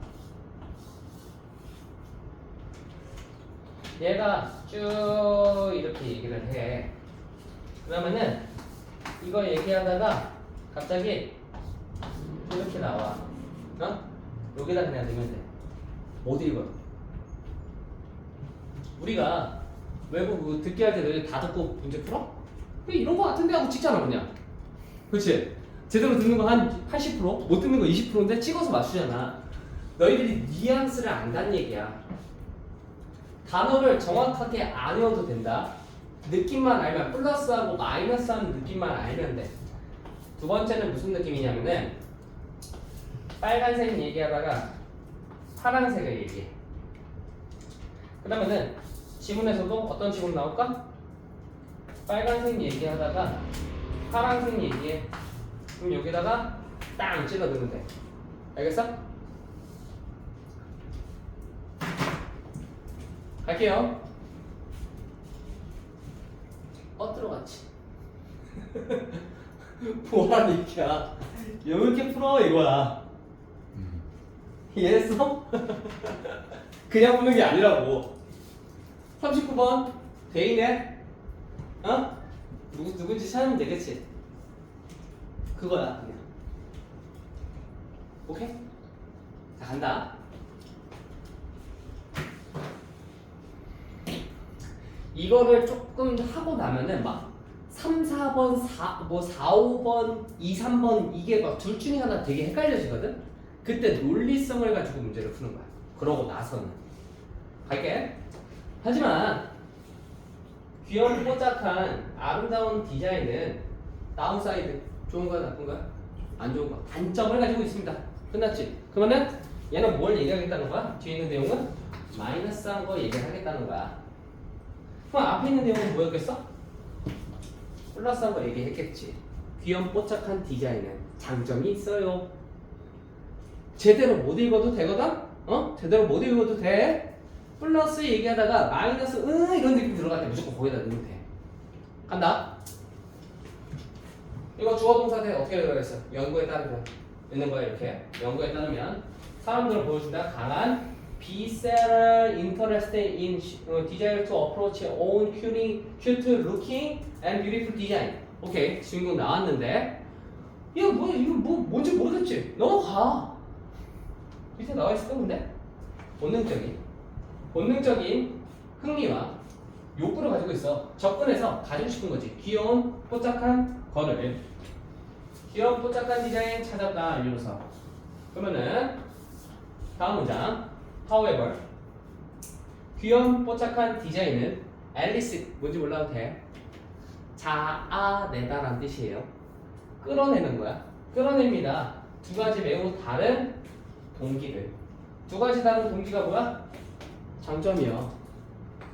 Speaker 1: 얘가 쭉 이렇게 얘기를 해. 그러면은 이거 얘기하다가 갑자기 이렇게 나와. 어? 여기다 그냥 넣으면 돼. 못 읽어. 우리가 외국 듣기 할 때 너희 다 듣고 문제 풀어? 이런 거 같은데 하고 찍잖아 그냥. 그렇지? 제대로 듣는 거 한 80%? 못 듣는 거 20%인데 찍어서 맞추잖아. 너희들이 뉘앙스를 안다는 얘기야. 단어를 정확하게 안 외워도 된다. 느낌만 알면, 플러스하고 마이너스하는 느낌만 알면 돼. 두 번째는 무슨 느낌이냐면은 빨간색 얘기하다가 파란색을 얘기해. 그러면은 지문에서도 어떤 지문 나올까? 빨간색 얘기하다가 파란색 얘기해. 그럼 여기다가 땅 찔러 넣으면 돼. 알겠어? 갈게요. 들어갔지. 뭐하는 얘기야. 이렇게 풀어 이거야. 이해했어? 그냥 보는 게 아니라고. 39번 대인에 누군지 찾으면 되겠지. 그거야 그냥. 오케이? 자 간다. 이거를 조금 하고 나면은 막 3, 4번, 4, 5번, 2, 3번 이게 막 둘 중에 하나 되게 헷갈려지거든? 그때 논리성을 가지고 문제를 푸는 거야. 그러고 나서는. 갈게. 하지만 귀염뽀짝한 아름다운 디자인은 다운사이드. 좋은 거야 나쁜 거야? 안 좋은 거. 단점을 가지고 있습니다. 끝났지? 그러면은 얘는 뭘 얘기하겠다는 거야? 뒤에 있는 내용은 마이너스한 거 얘기하겠다는 거야. 그럼 앞에 있는 내용은 뭐였겠어? 플러스한 거 얘기했겠지. 귀염뽀짝한 디자인은 장점이 있어요. 제대로 못 읽어도 되거든? 제대로 못 읽어도 돼. 플러스 얘기하다가 마이너스 이런 느낌 들어갈 때 무조건 거기다 넣으면 돼. 간다. 이거 주어동사대 어떻게 들어가겠어? 연구에 따르면 있는 거야 이렇게. 연구에 따르면 사람들을 보여준다. 강한 Be-seller interested in desire to approach own cute looking and beautiful design. 오케이 주인공 나왔는데 야 뭐야 이거 뭔지 모르겠지? 넘어가. 밑에 나와 있을 건데 본능적인 흥미와 욕구를 가지고 있어. 접근해서 가지고 싶은 거지. 귀여운 뽀짝한 거를 귀여운 뽀짝한 디자인 찾았다 이러면서. 그러면은 다음 문장. However, 귀여운 뽀짝한 디자인은 앨리스 뭔지 몰라도 돼. 자아내다란 뜻이에요. 끌어내는 거야. 끌어냅니다. 두 가지 매우 다른 동기를. 두 가지 다른 동기가 뭐야? 장점이요.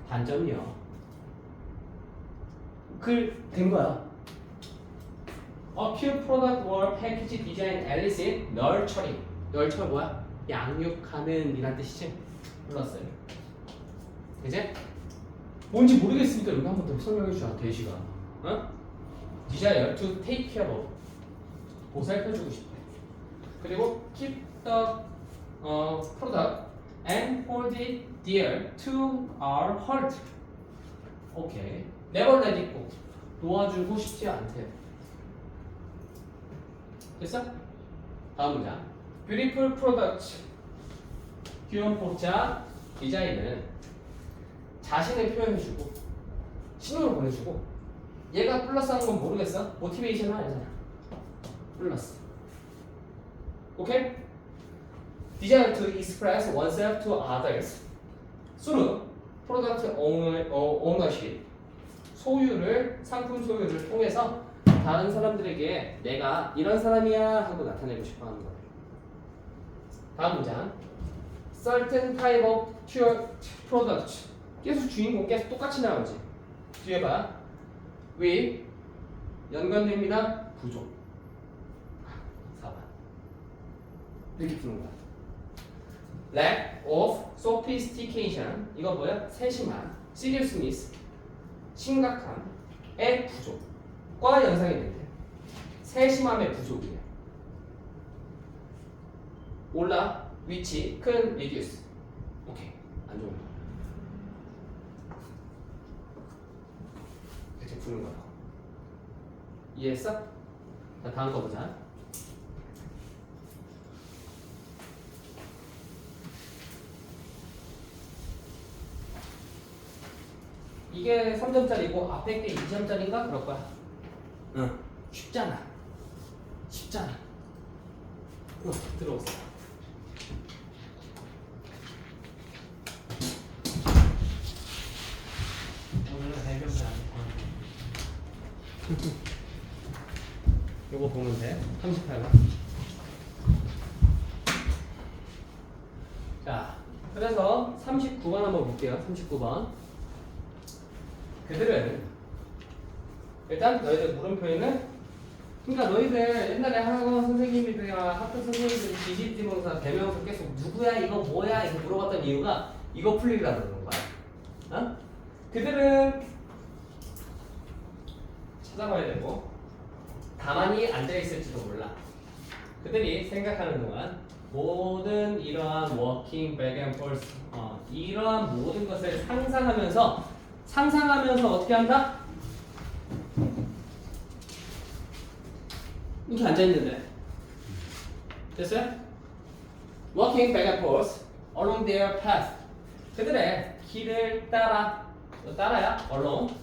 Speaker 1: 단점이요. 된 거야. A cute product or package design elicit nurturing. nurture 뭐야? 양육하는 이란 뜻이지? 플러스. 이제 뭔지 모르겠으니까 여기 한 번 더 설명해 주자. 대시가. Desire to take care of. 보살펴주고 싶대. 그리고 keep the product and hold it dear to our heart. 오케이. Never let it go. 놓아주고 싶지 않대. 됐어? 다음 문장. Beautiful product. 귀여운 포차 디자인은 자신을 표현해주고 신호를 보내주고 얘가 플러스하는 건 모르겠어? 모티베이션은 아니잖아. 플러스. 오케이? Desire to express oneself to others through product ownership. 소유를 상품 소유를 통해서 다른 사람들에게 내가 이런 사람이야 하고 나타내고 싶어하는 거예요. 다음 문장. Certain type of product. 계속 주인공 계속 똑같이 나오지. 뒤에 봐. with 연관됩니다. 부족. 4번. 이렇게 푸는 거야. Lack of sophistication. 이거 뭐야? 세심한. seriousness. 심각함의 부족과 연상이 된대. 세심함의 부족이래. 올라, 위치, 큰, reduce. 오케이. 안 좋은 거. 이렇게 푸는 거야. 이해했어? 자, 다음 거 보자. 이게 3점짜리고 앞에 게 2점짜리인가? 그럴 거야. 응. 쉽잖아. 쉽잖아. 들어오세요. 오늘은 대명사 안 해. 요거 보면 돼. 38번. 자, 그래서 39번 한번 볼게요. 39번. 그들은 일단 너희들 물음표에는 그러니까 너희들 옛날에 학원 선생님들이랑 학교 선생님들 지시지명사 대명사 계속 누구야 이거 뭐야 이거 물어봤던 이유가 이거 풀리려고 그러는 거야. 그들은 찾아봐야 되고 가만히 앉아있을지도 몰라. 그들이 생각하는 동안 모든 이러한 working back and forth 이러한 모든 것을 상상하면서 어떻게 한다? 이렇게 앉아있는데 됐어요? Walking back and forth along their path 그들의 길을 따라야 along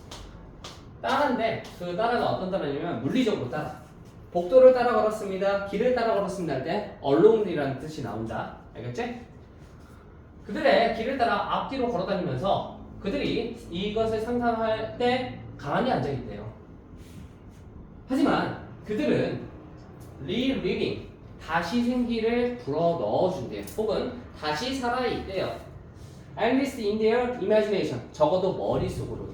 Speaker 1: 따라인데 그 따라가 어떤 따라냐면 물리적으로 따라 복도를 따라 걸었습니다 길을 따라 걸었습니다 할 때 along이라는 뜻이 나온다 알겠지? 그들의 길을 따라 앞뒤로 걸어다니면서 그들이 이것을 상상할 때 가만히 앉아있대요 하지만 그들은 reliving 다시 생기를 불어 넣어준대요. 혹은 다시 살아있대요. At least in their imagination. 적어도 머릿속으로.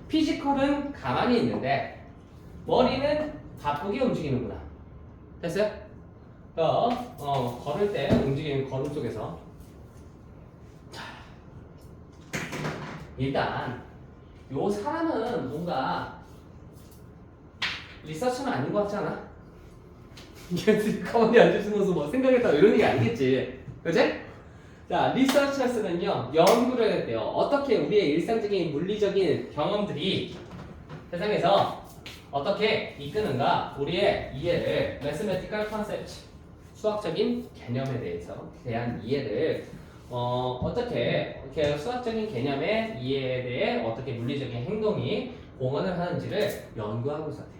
Speaker 1: 피지컬은 가만히 있는데 머리는 바쁘게 움직이는구나. 됐어요? 걸을 때 움직이는 걸음 속에서 자, 일단 요 사람은 뭔가 리서치는 아닌 것 같지 않아? 이게 가만히 앉아있으면서 뭐 생각했다 이런 얘기 아니겠지 그치? 자 리서처스는요 연구를 했대요 어떻게 우리의 일상적인 물리적인 경험들이 세상에서 어떻게 이끄는가 우리의 이해를 mathematical concept 수학적인 개념에 대한 이해를 어떻게 이렇게 수학적인 개념의 이해에 대해 어떻게 물리적인 행동이 공헌을 하는지를 연구하고 있었대요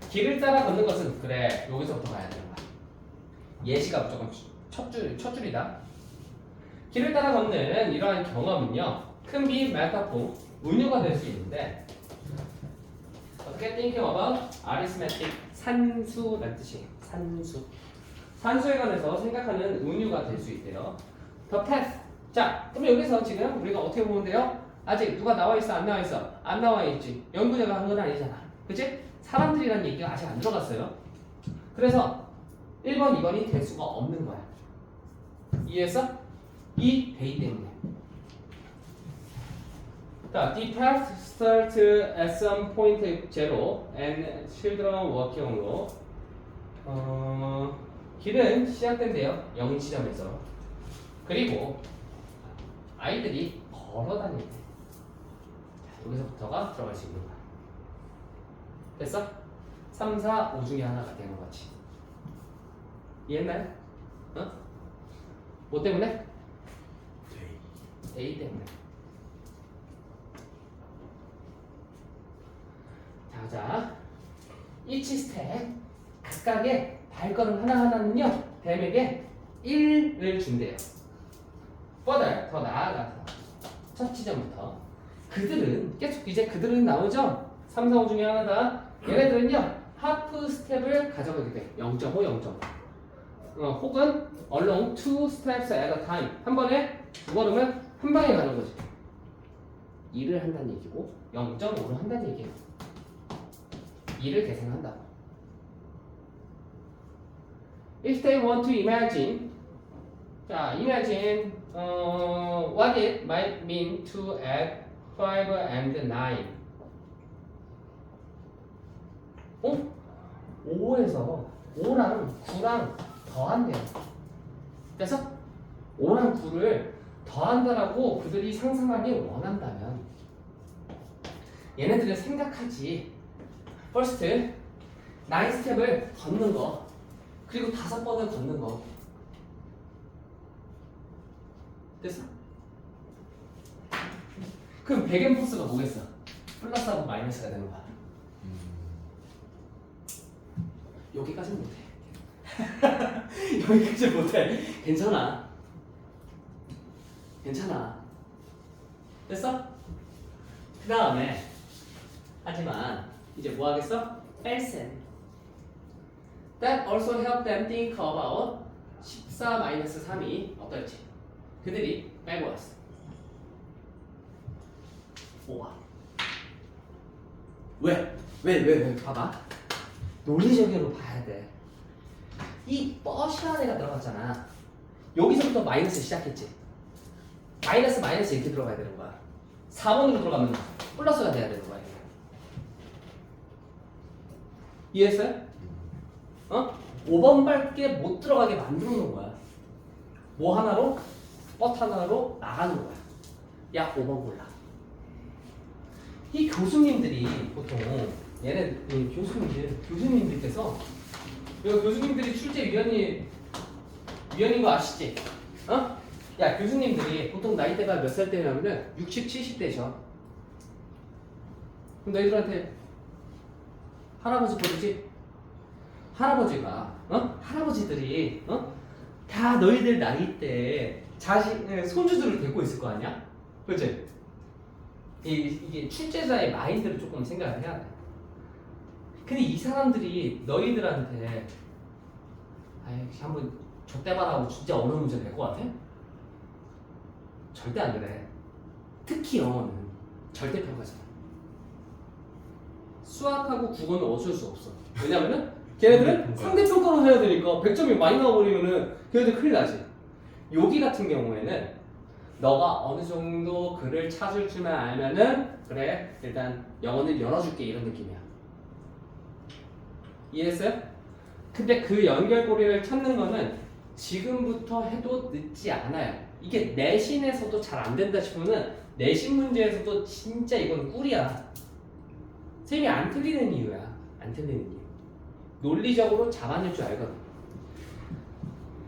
Speaker 1: 길을 따라 걷는 것은 그래 여기서부터 가야 되는 거야 예시가 무조건 첫 줄이다 길을 따라 걷는 이러한 경험은요 큰 비 metaphor 은유가 될 수 있는데 어떻게 thinking about arithmetic 산수라는 뜻이에요 산수에 관해서 생각하는 은유가 될 수 있대요 the path 자 그럼 여기서 지금 우리가 어떻게 보면 돼요 아직 누가 나와 있어 안 나와 있어 안 나와 있지 연구자가 한 건 아니잖아 그치? 사람들이라는 얘기가 아직 안 들어갔어요. 그래서 1번, 2번이 될 수가 없는 거야. 이해했어? 이 데이 때문에. 자, the path starts at some point zero and children walking along. 길은 시작된대요. 0 지점에서. 그리고 아이들이 걸어 다닐 때. 여기서부터가 들어갈 수 있는 거야. 됐어? 3, 4, 5 중에 하나가 되는 거지. 이해했나요? 어? 뭐 때문에? 데이 때문에. 자, each step 각각의 발걸음 하나하나는요 뱀에게 1을 준대요. further 더 나아가서 첫 지점부터 그들은 계속 이제 그들은 나오죠. 3, 4, 5 중에 하나다. 얘네들은요 하프 스텝을 가져가게 돼. 0.5, 0.5. 혹은 along two steps at a time. 한 번에 두 걸음을 한 방에 가는 거지. 2를 한다는 얘기고 0.5를 한다는 얘기예요. 2를 계산한다고. If they want to imagine, 자, imagine what it might mean to add 5 and 9. 5에서 5랑 9랑 더한대요. 그래서 5랑 9를 더한다라고 그들이 상상하기 원한다면 얘네들은 생각하지. first 9 스텝을 걷는 거 그리고 5번을 걷는 거 됐어? 그럼 백앤포스가 뭐겠어? 플러스하고 마이너스가 되는 거야. 여기까지는 못해. 여기까지 못해. 괜찮아. 됐어? 그 다음에 하지만 이제 뭐 하겠어? else that also help them think about 14-3이 어떨지 그들이 빼고 왔어. 5와 왜 봐봐 논리적으로 봐야 돼. 이 버시한 애가 들어갔잖아. 여기서부터 마이너스 시작했지. 마이너스 이렇게 들어가야 되는 거야. 4번으로 들어가면 플러스가 돼야 되는 거야. 이해했어요? 5번밖에 못 들어가게 만들어 놓은 거야. 뭐 하나로? 뻗 하나로 나가는 거야. 야, 5번 골라. 이 교수님들이 보통 얘네 교수님들께서 이거 교수님들이 출제 위원인 거 아시지? 어? 야, 교수님들이 보통 나이대가 몇 살 때냐면은 60, 70대셔. 그럼 너희들한테 할아버지 버리지? 할아버지가 할아버지들이 다 너희들 나이 때 손주들을 데리고 있을 거 아니야? 그치? 이게 출제자의 마인드를 조금 생각을 해야 돼. 근데 이 사람들이 너희들한테 한번 좆대발하고 진짜 어려운 문제 낼 것 같아? 절대 안 그래. 특히 영어는 절대 평가잖아. 수학하고 국어는 어쩔 수 없어. 왜냐면은 걔네들은 상대평가로 해야 되니까 100점이 많이 나와버리면은 걔네들 큰일 나지. 여기 같은 경우에는 너가 어느 정도 글을 찾을 줄만 알면은 그래, 일단 영어는 열어줄게, 이런 느낌이야. 이해했어요? 근데 그 연결고리를 찾는 거는 지금부터 해도 늦지 않아요. 이게 내신에서도 잘 안 된다 싶으면은 내신 문제에서도 진짜 이건 꿀이야. 쌤이 안 틀리는 이유야. 안 틀리는 이유. 논리적으로 잡아낼 줄 알거든.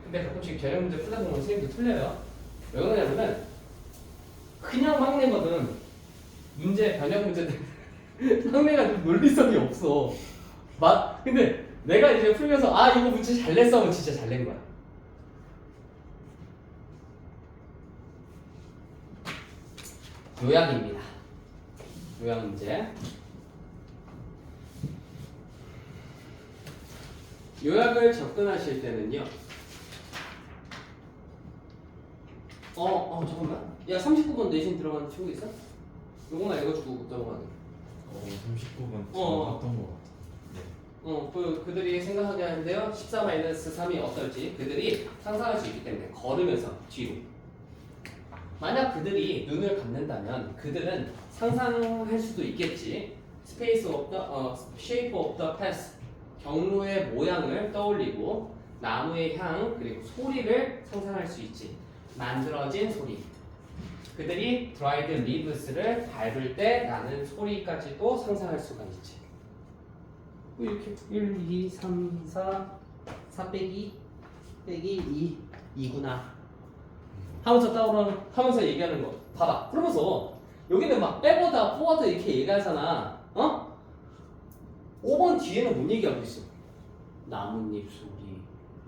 Speaker 1: 근데 가끔씩 개념 문제 풀다 보면 선생님도 틀려요. 왜 그러냐면은 그냥 막 내거든. 문제 변형 문제들 상대가 좀 논리성이 없어. 근데 내가 이제 풀면서 이거 문제 잘 냈어 하면 진짜 잘 낸 거야. 요약입니다. 요약 문제. 요약을 접근하실 때는요. 잠깐만. 야, 39번 내신 들어가는 친구 있어? 요거만 읽어주고 넘어가게.
Speaker 2: 39번 들어갔던 것 같아.
Speaker 1: 그들이 생각하게 하는데요. 14-3이 어떨지 그들이 상상할 수 있기 때문에 걸으면서 뒤로. 만약 그들이 눈을 감는다면 그들은 상상할 수도 있겠지. Space of the, shape of the path. 경로의 모양을 떠올리고 나무의 향 그리고 소리를 상상할 수 있지. 만들어진 소리. 그들이 dried leaves를 밟을 때 나는 소리까지도 상상할 수가 있지. 이렇게 1, 2, 3, 4 빼기 2 2구나 하면서 얘기하는 거 봐봐. 그러면서 여기는 막 빼보다 포워드 이렇게 얘기하잖아. 5번 뒤에는 뭔 얘기하고 있어? 나뭇잎 소리,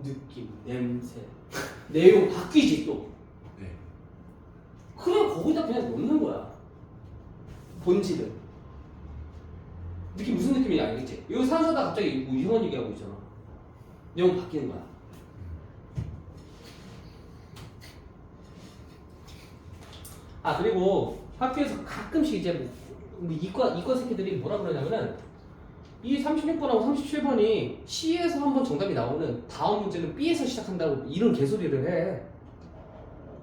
Speaker 1: 느낌, 냄새, 내용 바뀌지 또.
Speaker 2: 네.
Speaker 1: 그냥 거기다 그냥 놓는 거야. 본질은. 느낌 무슨 느낌인지 알겠지? 이거 산소다 갑자기 뭐 이상한 얘기하고 있잖아. 내용 바뀌는 거야. 그리고 학교에서 가끔씩 이제 뭐 이과 새끼들이 뭐라 그러냐면은 이 36번하고 37번이 C에서 한번 정답이 나오는 다음 문제는 B에서 시작한다고 이런 개소리를 해.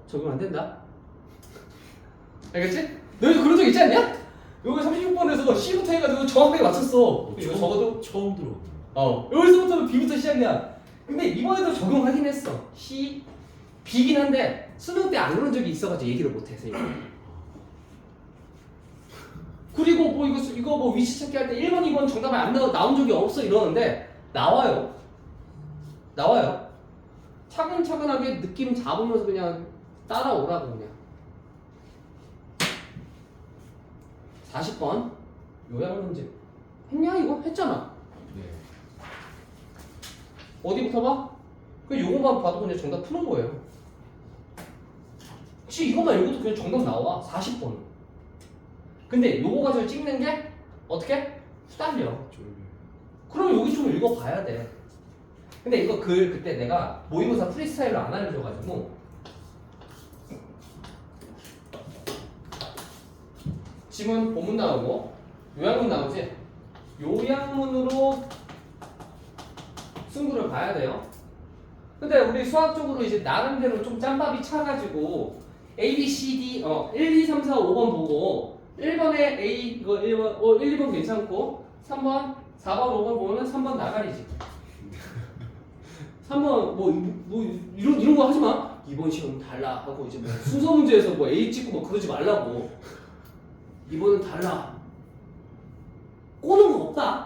Speaker 1: 적용 안 된다. 알겠지? 너희도 그런 적 있지 않냐? 여기 36번에서 C부터 해가지고 정확하게 맞췄어. 이거 적어도
Speaker 2: 처음 들어.
Speaker 1: 여기서부터 B부터 시작이야. 근데 이번에도 적용하긴 했어. C, B긴 한데 수능 때 안 그런 적이 있어가지고 얘기를 못해서 이거. 그리고 뭐 이거 뭐 위치 찾기 할 때 1번, 2번 정답이 안 나온 적이 없어 이러는데 나와요. 차근차근하게 느낌 잡으면서 그냥 따라오라고 그냥. 40번 요약 문제 했냐 이거? 했잖아.
Speaker 2: 네.
Speaker 1: 어디부터 봐? 요거만 봐도 그냥 정답 푸는 거예요. 혹시 이것만 읽어도 그냥 정답 나와. 40번. 근데 요거 가지고 찍는 게 어떻게? 후달려. 그럼 여기 좀 읽어봐야 돼. 근데 이거 그때 내가 모의고사 프리스타일로 안 알려줘가지고 지문 본문 나오고 요약문 나오지? 요약문으로 승부를 봐야 돼요. 근데 우리 수학적으로 이제 나름대로 좀 짬밥이 차가지고 A, B, C, D 1, 2, 3, 4, 5번 보고 1번에 A 이거 1번 1, 2번 괜찮고 3번, 4번, 5번 보면 3번 나가리지. 3번 뭐 이런 거 하지 마. 이번 시험 달라 하고 이제 뭐 순서 문제에서 뭐 A 찍고 뭐 그러지 말라고. 이번은 달라. 꼬는 거 없다.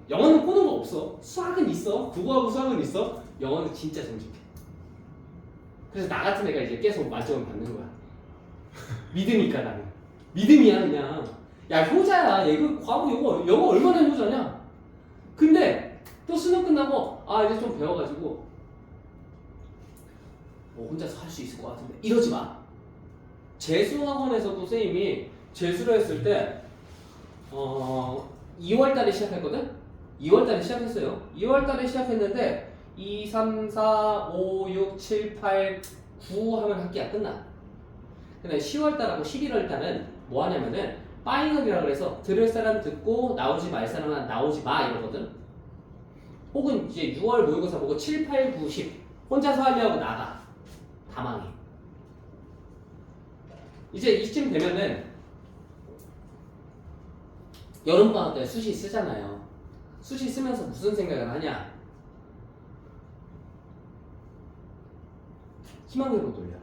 Speaker 1: 영어는 꼬는 거 없어. 수학은 있어. 국어하고 수학은 있어. 영어는 진짜 정직해. 그래서 나 같은 애가 이제 계속 만점을 받는 거야. 믿으니까 나는. 믿음이야 그냥. 야 효자야. 이거 과거 영어 얼마나 효자냐. 근데 또 수능 끝나고 이제 좀 배워가지고 혼자서 할 수 있을 것 같은데 이러지 마. 재수학원에서도 선생님이 재수를 했을 때 2월달에 시작했거든? 2월달에 시작했어요. 2월달에 시작했는데 2, 3, 4, 5, 6, 7, 8, 9 하면 학기가 끝나. 근데 10월달하고 11월달은 뭐 하냐면은 파이널이라 그래서 들을 사람 듣고 나오지 말 사람은 나오지 마 이러거든. 혹은 이제 6월 모의고사 보고 7, 8, 9, 10 혼자서 하려고 나가. 다 망해. 이제 이쯤 되면은 여름방학 때 수시 쓰잖아요. 수시 쓰면서 무슨 생각을 하냐? 희망으로 돌려.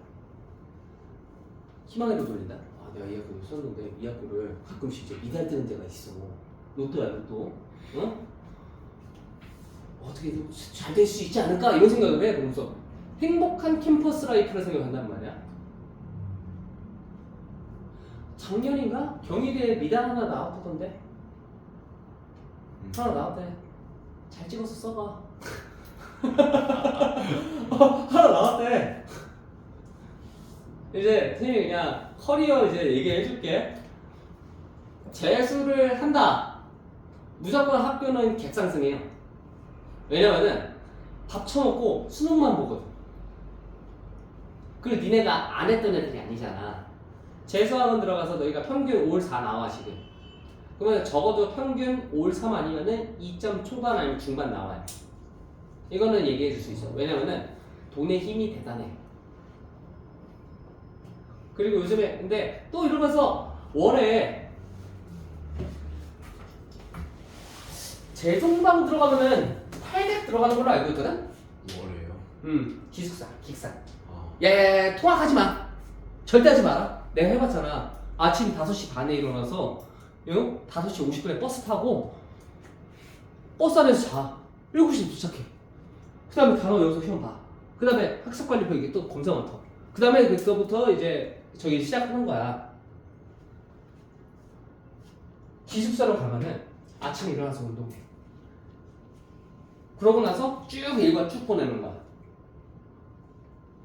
Speaker 1: 희망으로 돌린다? 내가 이 학교를 썼는데 이 학교를 가끔씩 이제 미달 뜨는 데가 있어. 로또야 로또. 어? 어떻게 잘 될 수 있지 않을까? 이런 생각을 해. 그러면서 행복한 캠퍼스 라이프를 생각한단 말이야. 작년인가? 경희대에 미달 하나 나왔던데? 하나 나왔대. 잘 찍어서 써봐. 하나 나왔대. 이제 선생님이 그냥 커리어 이제 얘기해줄게. 재수를 한다. 무조건 학교는 객상승해요. 왜냐면은 밥 처먹고 수능만 보거든. 그리고 니네가 안 했던 애들이 아니잖아. 재수학원 들어가서 너희가 평균 5월 4 나와 지금. 그러면 적어도 평균 5월 3 아니면은 2점 초반 아니면 중반 나와요. 이거는 얘기해 줄 수 있어. 왜냐면은 돈의 힘이 대단해. 그리고 요즘에 근데 또 이러면서 월에 재종방 들어가면은 800 들어가는 걸로 알고 있거든?
Speaker 2: 뭐래요?
Speaker 1: 기숙사, 기숙사. 야, 통학하지 마. 절대 하지 마라. 내가 해봤잖아. 아침 5시 반에 일어나서 5시 50분에 버스 타고 버스 안에서 자. 7시에 도착해. 그 다음에 단어 여기서 시험 봐. 그 다음에 학습관리표 이게 또 검사 맡아. 그 다음에 그때부터 이제 저기 시작하는 거야. 기숙사로 가면은 아침에 일어나서 운동해. 그러고 나서 쭉 일과 쭉 보내는 거야.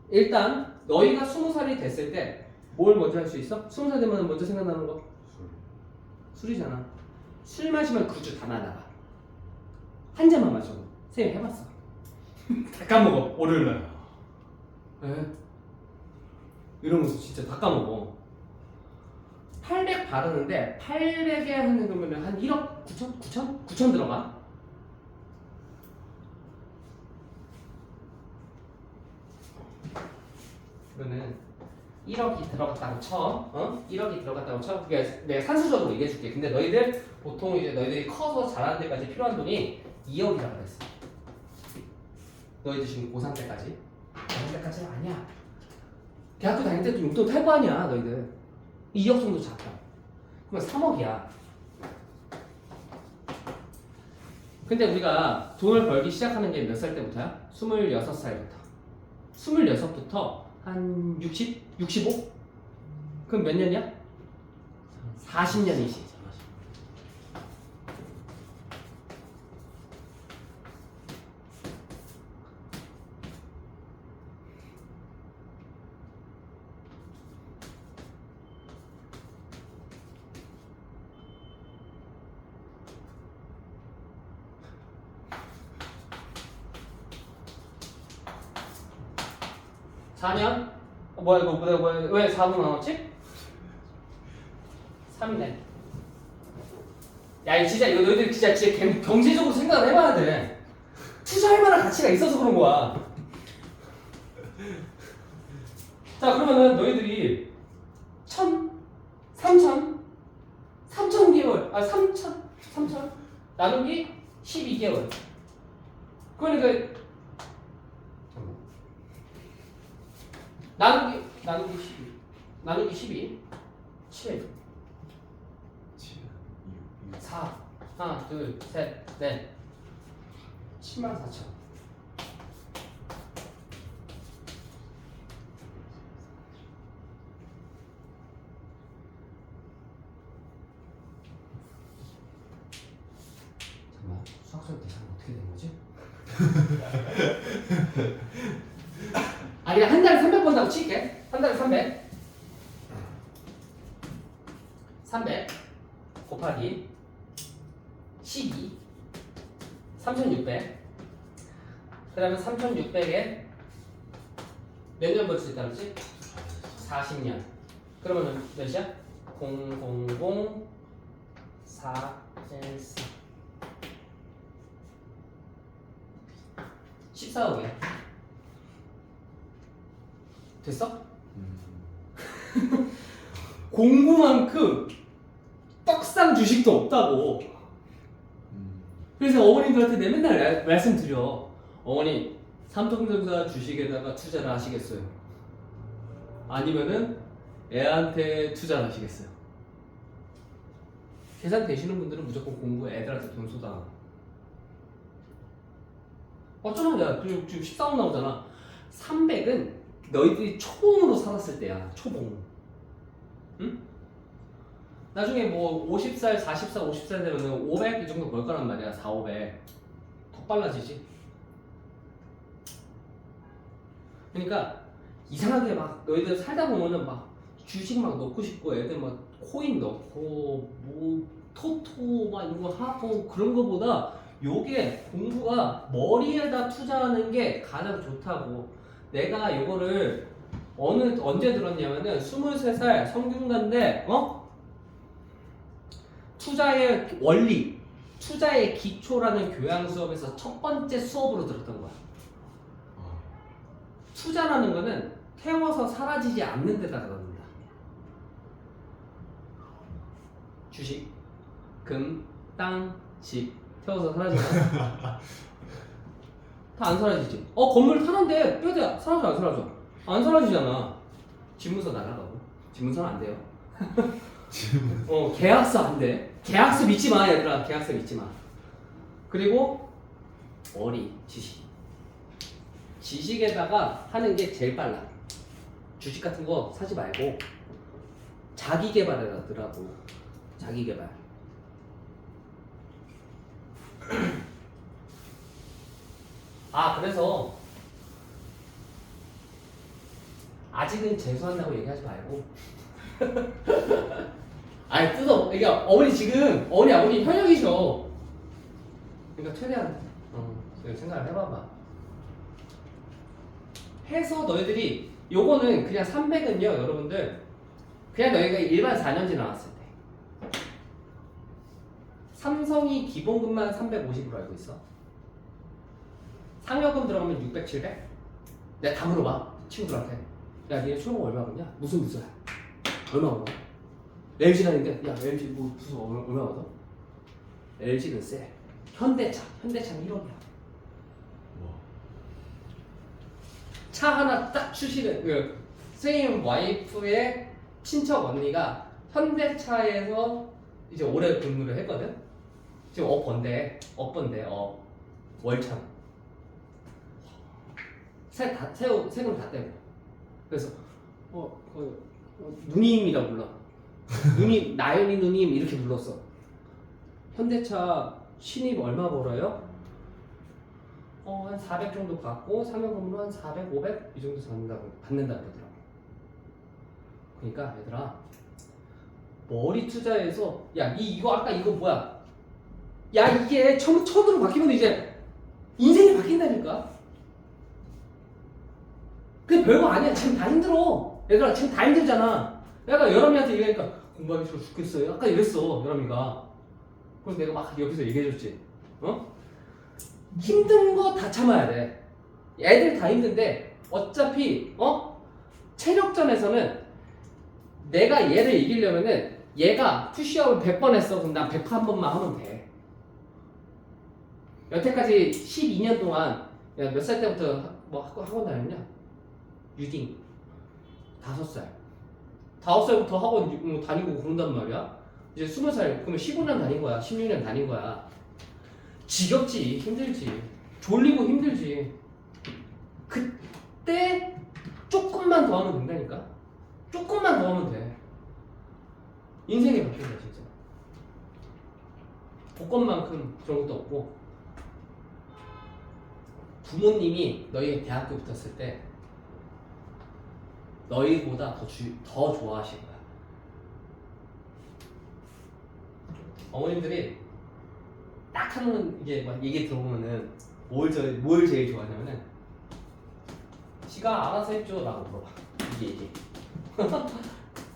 Speaker 1: 일단 너희가 20살이 됐을 때 뭘 먼저 할 수 있어? 20살 되면 먼저 생각나는 거? 술이잖아. 술 마시면 그 주 다 날아가. 한 잔만 마셔도. 선생님 해봤어. 다 까먹어. 월요일날. 이러면서 진짜 다 까먹어. 800 바르는데 800에 하는 거면 한 1억 9천? 9천? 9천 들어가. 그러면 1억이 들어갔다고 쳐. 1억이 들어갔다고 쳐. 그게 내가 산수적으로 얘기해줄게. 근데 너희들 보통 이제 너희들이 커서 자라는 데까지 필요한 돈이 2억이라고 그랬어. 너희들 지금 고3 때까지. 고3 때까지는 아니야. 대학교 다닐 때도 용돈 탈 거 아니야, 너희들. 2억 정도 잡혀. 그러면 3억이야. 근데 우리가 돈을 벌기 시작하는 게 몇 살 때부터야? 26살부터. 26부터 한 60? 65? 그럼 몇 년이야? 40년이지. (4년) 뭐야 이거 뭐야 왜 4분 나왔지? 3이네. 야 이거 진짜 이거 너희들 진짜 경제적으로 생각을 해봐야 돼. 투자할 만한 가치가 있어서 그런 거야. 자 그러면은 너희들이 1000, 3000, 3000개월 3000 나누기 12개월. 그러니까 나누기 12. 나누기 12. 7.
Speaker 2: 7,
Speaker 1: 4. 하나, 둘, 셋, 넷. 104,000. 잠깐만, 수학적 계산은 어떻게 된 거지? 아, 그냥 한 달에 300 번다고 칠게. 한 달에 300. 300 곱하기 12 3600. 그 다음에 3600에 몇 년 벌 수 있다 그랬지? 40년. 그러면은 몇이야? 000 4 1 4 14억이야. 됐어? 공부만큼 떡상 주식도 없다고. 그래서 어머님들한테 내 맨날 말씀드려. 어머니, 삼성전자 주식에다가 투자를 하시겠어요? 아니면은 애한테 투자를 하시겠어요? 계산 되시는 분들은 무조건 공부에 애들한테 돈 쏟아. 어쩌면 야, 지금 14억 나오잖아. 300은 너희들이 초봉으로 살았을 때야. 초봉. 응? 나중에 뭐 50살, 40살, 50살 되면 500 이 정도 벌 거란 말이야. 4, 500. 더 빨라지지. 그러니까 이상하게 막 너희들 살다 보면은 막 주식 막 넣고 싶고 애들 막 코인 넣고 뭐 토토 막 이런 거 하고 그런 거보다 요게 공부가 머리에다 투자하는 게 가장 좋다고. 내가 요거를 언제 들었냐면은 23살 성균관대 투자의 원리, 투자의 기초라는 교양 수업에서 첫 번째 수업으로 들었던 거야. 투자라는 거는 태워서 사라지지 않는 데다 그럽니다. 주식, 금, 땅, 집 태워서 사라지잖아. 다 안 사라지지. 건물 타는데 뼈대 사라져 안 사라져? 안 사라지잖아. 집문서 날아가고. 집문서는 안 돼요. 계약서 안 돼. 계약서 믿지 마 얘들아. 계약서 믿지 마. 그리고 지식. 지식에다가 하는 게 제일 빨라. 주식 같은 거 사지 말고 자기 개발하더라고. 자기 개발. 그래서 아직은 재수한다고 얘기하지 말고. 아니 뜯어. 그러니까 어머니 아버님 현역이셔. 그러니까 최대한 생각을 해봐봐. 해서 너희들이 요거는 그냥 300은요 여러분들 그냥 너희가 일반 4년제 나왔을 때 삼성이 기본금만 350으로 알고 있어. 상여금 들어가면 600, 700? 내가 다 물어봐 친구들한테. 야 니네 초봉 얼마 받냐? 무슨 부서야? 얼마 받아? LG라는데 야 LG 뭐 부서 얼마 받아? LG는 쎄. 현대차는 1억이야. 차 하나 딱 출시를 선생님 와이프의 친척 언니가 현대차에서 이제 오래 근무를 했거든. 지금 업번데 월천 세금 다 떼고. 그래서 누님이라고 불러. 누님 나연이 누님 이렇게 불렀어. 현대차 신입 얼마 벌어요? 한 400 정도 받고 상여금으로 한 400, 500 이 정도 받는다 그러더라고. 그러니까 얘들아 머리 투자해서 이거 아까 이거 뭐야? 야 이게 천으로 바뀌면 이제 인생이 바뀐다니까. 그게 별거 아니야. 지금 다 힘들어. 얘들아 지금 다 힘들잖아. 내가 여러분한테 얘기하니까 공부하기 싫어 죽겠어요. 아까 이랬어 여러분이가. 그래서 내가 막 여기서 얘기해줬지. 힘든 거 다 참아야 돼. 애들 다 힘든데 어차피 체력전에서는 내가 얘를 이기려면은 얘가 푸시업을 100번 했어. 그럼 난 101번만 하면 돼. 여태까지 12년 동안 몇 살 때부터 뭐 학원 다녔냐? 유딩. 5살. 5살부터 학원 다니고 그런단 말이야. 이제 20살, 그러면 15년 다닌 거야. 16년 다닌 거야. 지겹지, 힘들지. 졸리고 힘들지. 그때 조금만 더 하면 된다니까. 조금만 더 하면 돼. 인생이 바뀐다, 진짜. 복권만큼 그런 것도 없고. 부모님이 너희 대학교 붙었을 때 너희보다 더 좋아하실 거야. 어머님들이 딱 하는 이게 막 얘기 들어보면은 뭘 제일 좋아하냐면은 지가 알아서 했죠 라고 물어봐.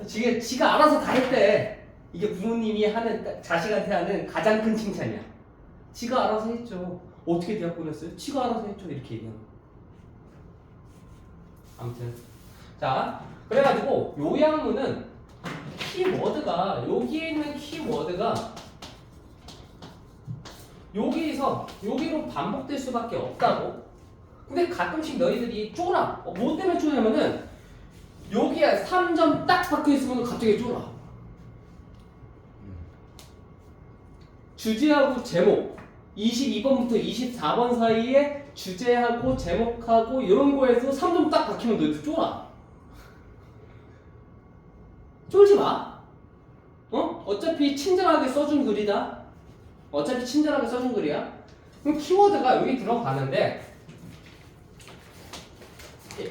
Speaker 1: 이게 지가 알아서 다 했대. 이게 부모님이 하는 자식한테 하는 가장 큰 칭찬이야. 지가 알아서 했죠. 어떻게 대학 보냈어요? 지가 알아서 했죠. 이렇게 얘기하는 거. 아무튼 자, 그래가지고 요양문은 키워드가 여기에 있는 키워드가 여기로 반복될 수밖에 없다고. 근데 가끔씩 너희들이 쫄아. 뭐 때문에 쫄냐면은 여기에 3점 딱 박혀 있으면 갑자기 쫄아. 주제하고 제목 22번부터 24번 사이에 주제하고 제목하고 이런 거에서 3점 딱 박히면 너희들 쫄아. 쫄지 마. 어차피 친절하게 써준 글이다. 어차피 친절하게 써준 글이야. 그럼 키워드가 여기 들어가는데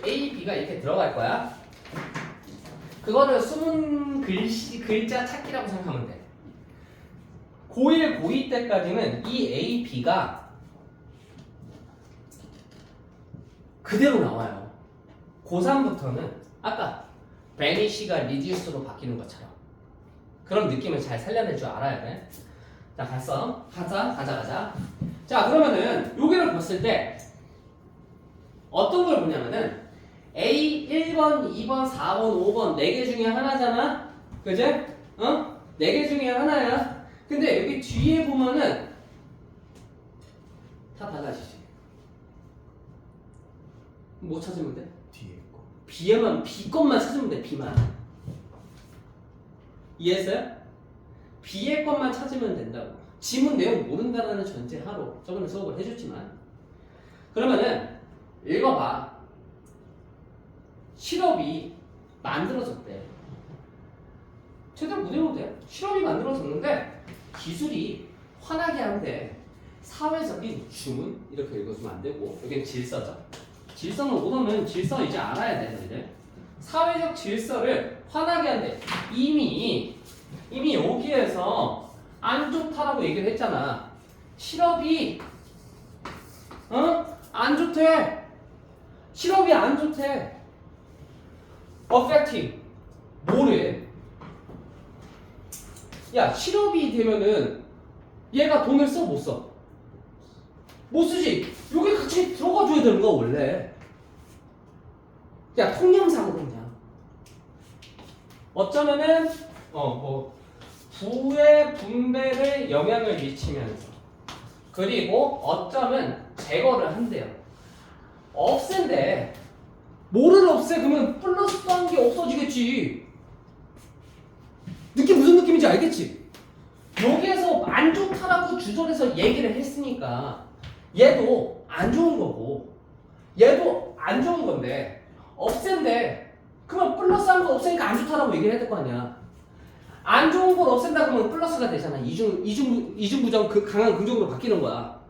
Speaker 1: A, B가 이렇게 들어갈 거야. 그거를 숨은 글자 찾기라고 생각하면 돼. 고1, 고2 때까지는 이 A, B가 그대로 나와요. 고3부터는 아까 vanish가 reduce로 바뀌는 것처럼 그런 느낌을 잘 살려낼 줄 알아야 돼. 자, 갔어. 가자. 자, 그러면은 여기를 봤을 때 어떤 걸 보냐면은 A 1번, 2번, 4번, 5번 4개 중에 하나잖아. 그제? 4개 중에 하나야. 근데 여기 뒤에 보면은 다 달라지지. 뭐 찾으면 돼?
Speaker 2: 뒤에 거.
Speaker 1: B 것만 찾으면 돼. B만. 이해했어요? B의 것만 찾으면 된다고. 지문 내용 모른다라는 전제하로 저번에 수업을 해줬지만 그러면은 읽어봐. 실업이 만들어졌대. 제대로 못 읽어도 돼. 실업이 만들어졌는데 기술이 환하게 한데 사회적인 주문 이렇게 읽어주면 안 되고 여기는 질서죠. 질서는 오더면 질서 이제 알아야 돼. 너희들. 사회적 질서를 환하게 한데 이미 여기에서 안 좋다라고 얘기를 했잖아. 실업이 안 좋대. 실업이 안 좋대. affecting 뭐래? 야, 실업이 되면은 얘가 돈을 써 못 써? 못 쓰지. 여기 같이 들어가 줘야 되는 거야 원래. 야, 통념상으로 그냥 어쩌면은 부의 분배를 영향을 미치면서 그리고 어쩌면 제거를 한대요. 없앤대. 뭐를 없애? 그러면 플러스한 게 없어지겠지. 느낌 무슨 느낌인지 알겠지? 여기에서 안 좋다라고 주절해서 얘기를 했으니까 얘도 안 좋은 거고 얘도 안 좋은 건데 없앤대. 그러면 플러스한 거 없애니까 안 좋다라고 얘기를 해야 될 거 아니야. 안 좋은 걸 없앤다 그러면 플러스가 되잖아. 이중부정 강한 긍정으로 바뀌는 거야.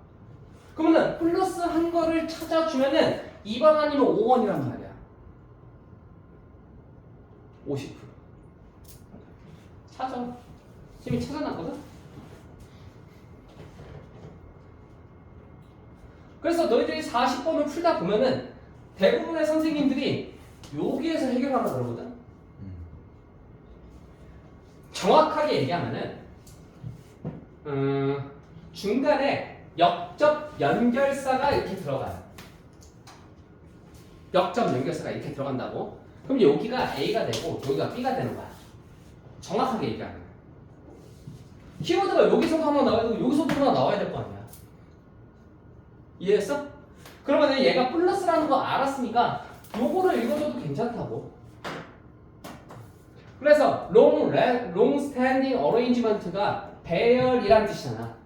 Speaker 1: 그러면은 플러스 한 거를 찾아주면은 2번 아니면 5번이란 말이야. 50%. 찾아. 쌤이 찾아놨거든? 그래서 너희들이 40번을 풀다 보면은 대부분의 선생님들이 여기에서 해결하라 그러거든? 정확하게 얘기하면은 중간에 역접 연결사가 이렇게 들어가요. 역접 연결사가 이렇게 들어간다고? 그럼 여기가 A가 되고 여기가 B가 되는 거야. 정확하게 얘기하면. 키워드가 여기서도 하나 나와야 되고 여기서도 하나 나와야 될 거 아니야. 이해했어? 그러면 얘가 플러스라는 거 알았으니까 요거를 읽어줘도 괜찮다고. 그래서 long standing arrangement가 배열이란 뜻이잖아.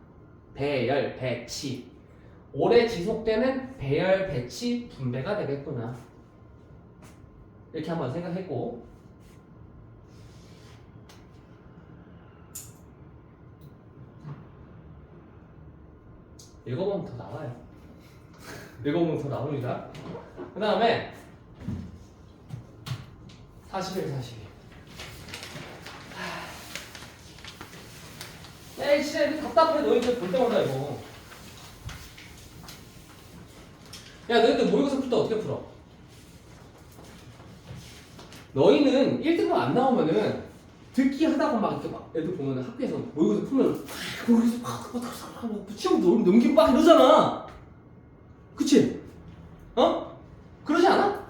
Speaker 1: 배열, 배치. 오래 지속되는 배열, 배치, 분배가 되겠구나. 이렇게 한번 생각했고, 읽어보면 더 나와요. 읽어보면 더 나옵니다. 그 다음에 41, 42. 야, 진짜 이거 답답해. 너희들 볼 때마다 이거. 야, 너희들 모의고사 풀 때 어떻게 풀어? 너희는 1등급 안 나오면은 듣기 하다가 막 이렇게 막 애들 보면은 학교에서 모의고사 풀면 모의고사 막 시험 넘기고 막 이러잖아. 그치? 어? 그러지 않아?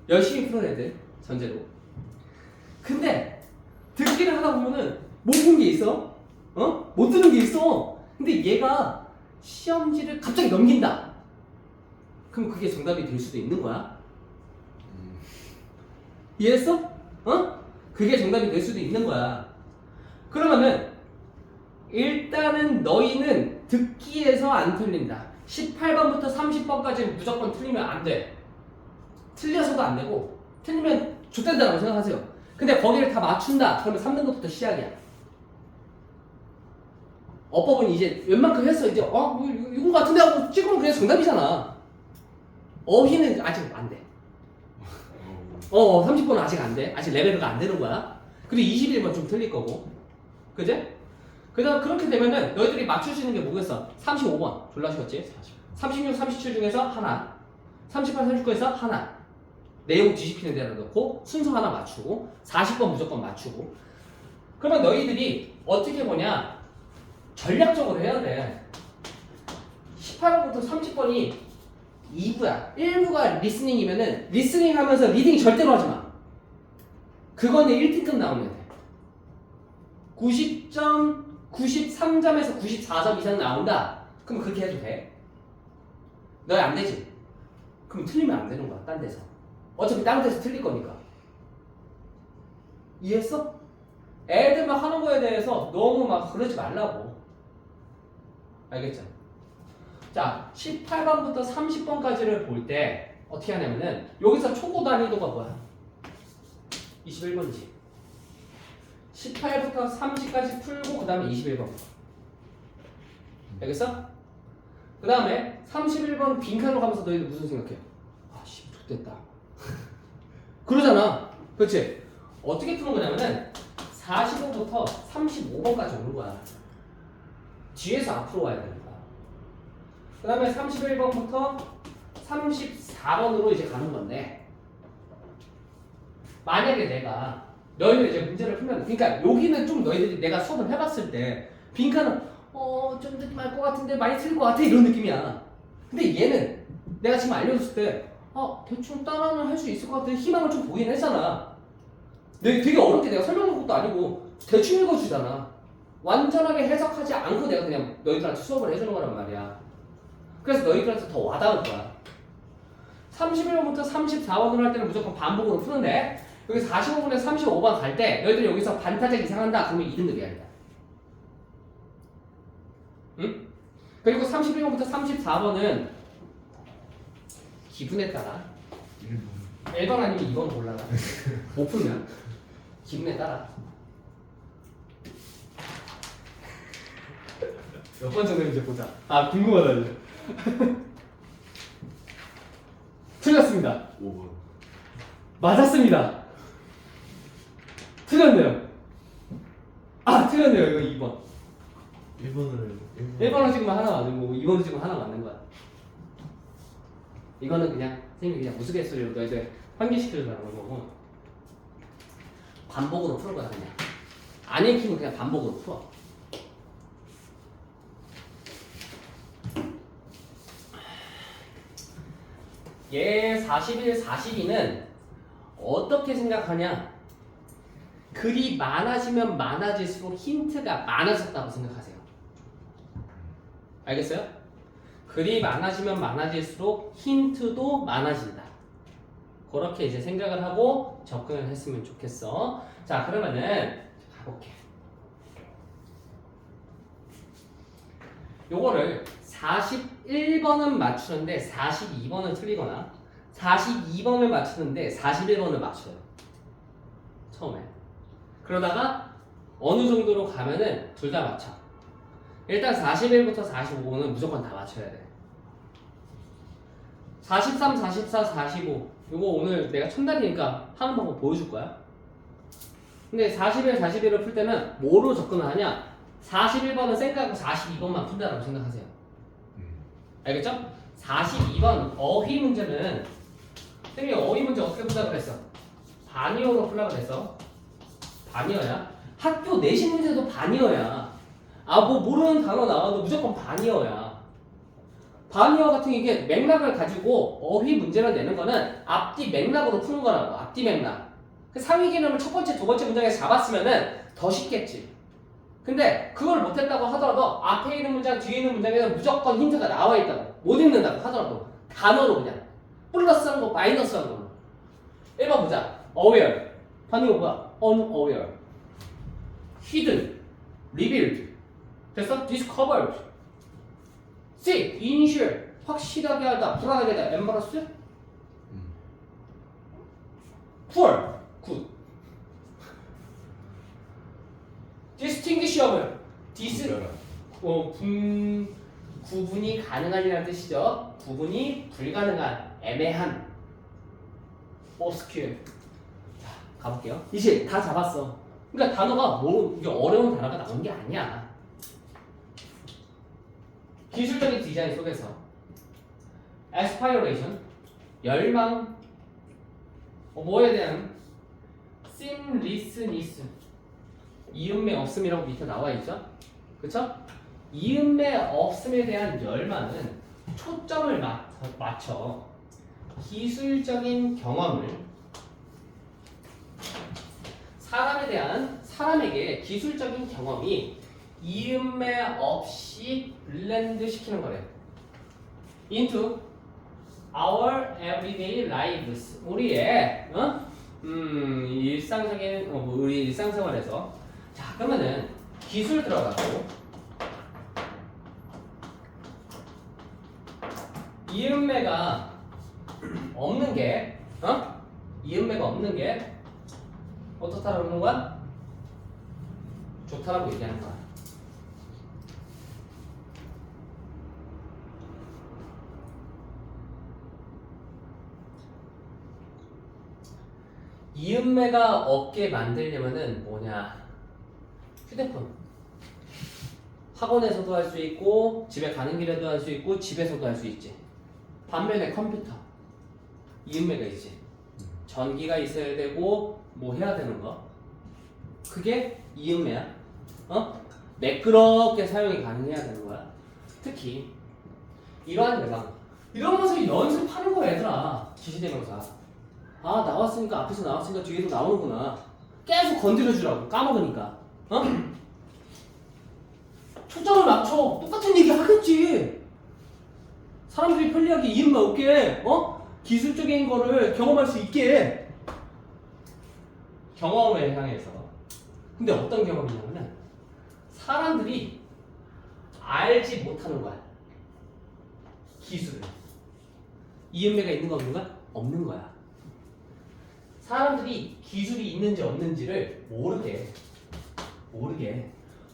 Speaker 1: 열심히 풀어야 돼. 전제로. 근데 듣기를 하다 보면은 못 본 게 있어. 어? 못 듣는 게 있어. 근데 얘가 시험지를 갑자기 넘긴다. 그럼 그게 정답이 될 수도 있는 거야. 이해했어? 어? 그게 정답이 될 수도 있는 거야. 그러면은 일단은 너희는 듣기에서 안 틀린다. 18번부터 30번까지는 무조건 틀리면 안 돼. 틀려서도 안 되고 틀리면 좆된다라고 생각하세요. 근데 거기를 다 맞춘다. 그러면 3등급부터 시작이야. 어법은 이제 웬만큼 했어. 이제 뭐 이거 같은데 하고 찍으면 그냥 정답이잖아. 어휘는 아직 안 돼. 30번은 아직 안 돼. 아직 레벨가 안 되는 거야. 그리고 21번 좀 틀릴 거고. 그제? 그다음 그렇게 되면은 너희들이 맞출 수 있는 게 뭐겠어? 35번. 졸라 쉬웠지? 36, 37 중에서 하나. 38, 39에서 하나. 내용 뒤집히는 데다 넣고 순서 하나 맞추고 40번 무조건 맞추고. 그러면 너희들이 어떻게 보냐? 전략적으로 해야 돼. 18번부터 30번이 2부야. 1부가 리스닝이면은 리스닝 하면서 리딩 절대로 하지 마. 그거는 1등급 나오면 돼. 90점, 93점에서 94점 이상 나온다. 그럼 그렇게 해도 돼. 너희 안 되지? 그럼 틀리면 안 되는 거야. 딴 데서. 어차피 딴 데서 틀릴 거니까. 이해했어? 애들만 하는 거에 대해서 너무 막 그러지 말라고. 알겠죠? 자, 18번부터 30번까지를 볼 때 어떻게 하냐면은 여기서 초고 난이도가 뭐야? 21번이지. 18부터 30까지 풀고 그 다음에 21번. 알겠어? 그 다음에 31번 빈칸으로 가면서 너희들 무슨 생각해? 아, 씨, 좋됐다. 그러잖아. 그렇지? 어떻게 푸는 거냐면은 45부터 35번까지 오는 거야. 뒤에서 앞으로 와야 되는 거야. 그 다음에 31번부터 34번으로 이제 가는 건데, 만약에 내가 너희들 이제 문제를 풀면, 그러니까 여기는 좀 너희들이 내가 수업을 해봤을 때 빈칸은 좀 느낌 알 것 같은데 많이 틀릴 것 같아 이런 느낌이야. 근데 얘는 내가 지금 알려줬을 때 대충 따라는 할 수 있을 것 같은 희망을 좀 보이긴 했잖아. 되게 어렵게 내가 설명한 것도 아니고 대충 읽어주잖아. 완전하게 해석하지 않고 내가 그냥 너희들한테 수업을 해주는 거란 말이야. 그래서 너희들한테 더 와닿을 거야. 31번부터 34번으로 할 때는 무조건 반복으로 푸는데 여기 45분에 35번 갈 때 너희들이 여기서 반타작 이상한다 그러면 2등급이야 일단. 응? 그리고 31번부터 34번은 기분에 따라 1번 아니면 2번 골라라. 못 풀면 기분에 따라 몇 번 정도 이제 보자. 궁금하다 이제. 틀렸습니다.
Speaker 2: 5번.
Speaker 1: 맞았습니다. 틀렸네요. 틀렸네요. 이거 2번. 1번으로 찍으면 하나 맞은 거고 2번으로 찍으면 하나 맞는 거야. 이거는 그냥 선생님이 그냥 우스갯소리로 너희들 환기시켜주라는 거고 반복으로 풀 거야 그냥. 안 읽히면 그냥 반복으로 풀어. 얘 41, 42는 어떻게 생각하냐? 글이 많아지면 많아질수록 힌트가 많아졌다고 생각하세요. 알겠어요? 글이 많아지면 많아질수록 힌트도 많아진다. 그렇게 이제 생각을 하고 접근을 했으면 좋겠어. 자, 그러면은 가볼게. 요거를 41번은 맞추는데 42번은 틀리거나 42번을 맞추는데 41번을 맞춰요. 처음에. 그러다가 어느 정도로 가면은 둘 다 맞춰. 일단 41부터 45는 무조건 다 맞춰야 돼. 43, 44, 45 요거 오늘 내가 첫날이니까 하는 방법 보여줄 거야. 근데 41, 41을 풀 때는 뭐로 접근을 하냐? 41번은 생각하고 42번만 푼다라고 생각하세요. 알겠죠? 42번 어휘 문제는 선생님이 어휘 문제 어떻게 푼다고 그랬어? 반이어로 풀라고 그랬어. 반이어야. 학교 내신 문제도 반이어야. 아, 뭐 모르는 단어 나와도 무조건 반이어야. 반이어 같은 이게 맥락을 가지고 어휘 문제를 내는 거는 앞뒤 맥락으로 푸는 거라고. 앞뒤 맥락. 그 상위 개념을 첫 번째, 두 번째 문장에 잡았으면은 더 쉽겠지. 근데 그걸 못했다고 하더라도 앞에 있는 문장, 뒤에 있는 문장에는 무조건 힌트가 나와 있다고. 못 읽는다고 하더라도 단어로 그냥 플러스한 거, 마이너스한 걸로. 1번 보자. aware. 반응이 뭐야? unaware. hidden. revealed. 됐어? discovered. see. initial. 확실하게 하다, 불안하게 하다. embarrass. poor. good. distinguishable. 구분이 가능한이라는 뜻이죠. 구분이 불가능한, 애매한. obscure. 자, 가볼게요. 이제 다 잡았어. 그러니까 단어가 뭐 이게 어려운 단어가 나온 게 아니야. 기술적인 디자인 속에서 aspiration, 열망, 뭐에 대한 seamlessness, 이음매 없음이라고 밑에 나와 있죠? 그쵸? 이음매 없음에 대한 열망은 초점을 맞춰 기술적인 경험을 사람에게 기술적인 경험이 이음매 없이 블렌드 시키는 거래. into our everyday lives. 우리의 일상적인 우리 일상생활에서. 자, 그러면은 기술 들어가고 이음매가 없는 게 이음매가 없는 게 어떻다라는 거야? 좋다라고 얘기하는 거야. 이음매가 없게 만들려면은 뭐냐? 휴대폰. 학원에서도 할 수 있고 집에 가는 길에도 할 수 있고 집에서도 할 수 있지. 반면에 컴퓨터. 이음매가 있지. 전기가 있어야 되고 뭐 해야 되는 거. 그게 이음매야. 매끄럽게 사용이 가능해야 되는 거야. 특히 이러한 대상. 이러면서 연습하는 거야, 얘들아. 기시대명사. 아, 나왔으니까 앞에서 나왔으니까 뒤에서 나오는구나. 계속 건드려주라고. 까먹으니까. 초점을 맞춰. 똑같은 얘기 하겠지. 사람들이 편리하게 이음매 없게 기술적인 거를 경험할 수 있게. 경험을 향해서. 근데 어떤 경험이냐면은 사람들이 알지 못하는 거야. 기술을. 이음매가 있는 거 없는 거야? 없는 거야. 사람들이 기술이 있는지 없는지를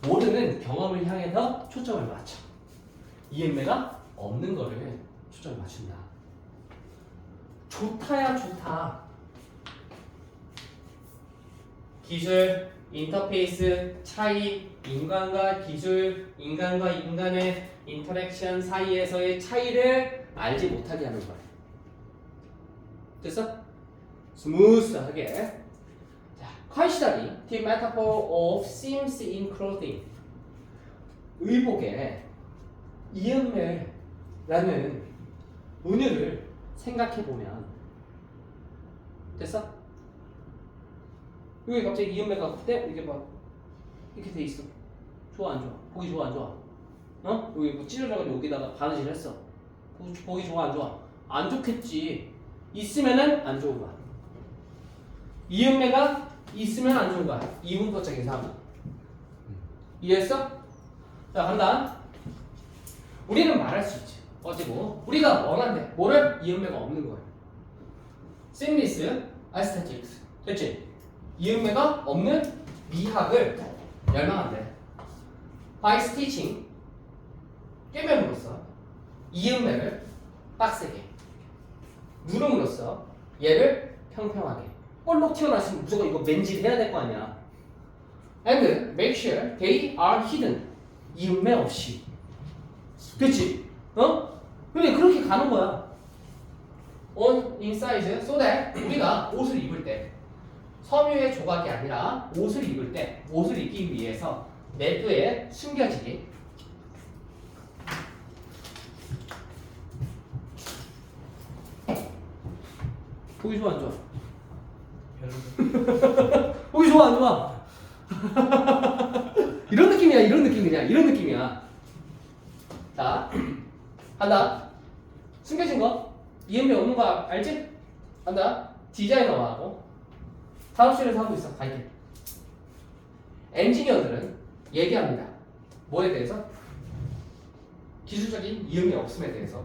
Speaker 1: 모르는 경험을 향해서 초점을 맞춰. 이음매가 없는 거를 초점을 맞춘다. 좋다야 좋다. 기술, 인터페이스, 차이, 인간과 기술, 인간과 인간의 인터랙션 사이에서의 차이를 알지 못하게 하는 거야. 됐어? 스무스하게. 자, 콰이시다리, the metaphor of seams in clothing. 의복에 이음매라는 은유를 생각해 보면 됐어? 여기 갑자기 이음매가 그때 이게 막 이렇게 돼 있어. 좋아 안 좋아? 보기 좋아 안 좋아? 여기 뭐 찌르려고 여기다가 바느질 했어. 보기 좋아 안 좋아? 안 좋겠지. 있으면은 안 좋은 거야. 이음매가 있으면 안 좋은 거야. 이분법적인 사고. 이해했어? 자, 간다. 우리는 말할 수 있지. 어찌고 우리가 원한대. 뭐를? 이음매가 없는 거야. 심리스, 아스테틱스. 됐지? 이음매가 없는 미학을 열망한대. By stitching, 꿰매므로써 이음매를 빡세게 누름으로써 얘를 평평하게 볼록 튀어나왔으면 무조건 이거 맨질해야 될 거 아니야. And make sure they are hidden. 이음매 없이. 그치? 어? 근데 그렇게 가는 거야. On inside so that 우리가 옷을 입을 때 섬유의 조각이 아니라 옷을 입을 때 옷을 입기 위해서 내부에 숨겨지게 보기 좋아 안 좋아?
Speaker 2: 별로.
Speaker 1: 보기 좋아 안 좋아? 이런 느낌이야 이런 느낌이야 이런 느낌이야. 자 한다. 숨겨진 거 이음매 없는 거 알지? 한다. 디자이너하고 사무실에서 하고 있어. 가이드. 엔지니어들은 얘기합니다. 뭐에 대해서? 기술적인 이음이 없음에 대해서.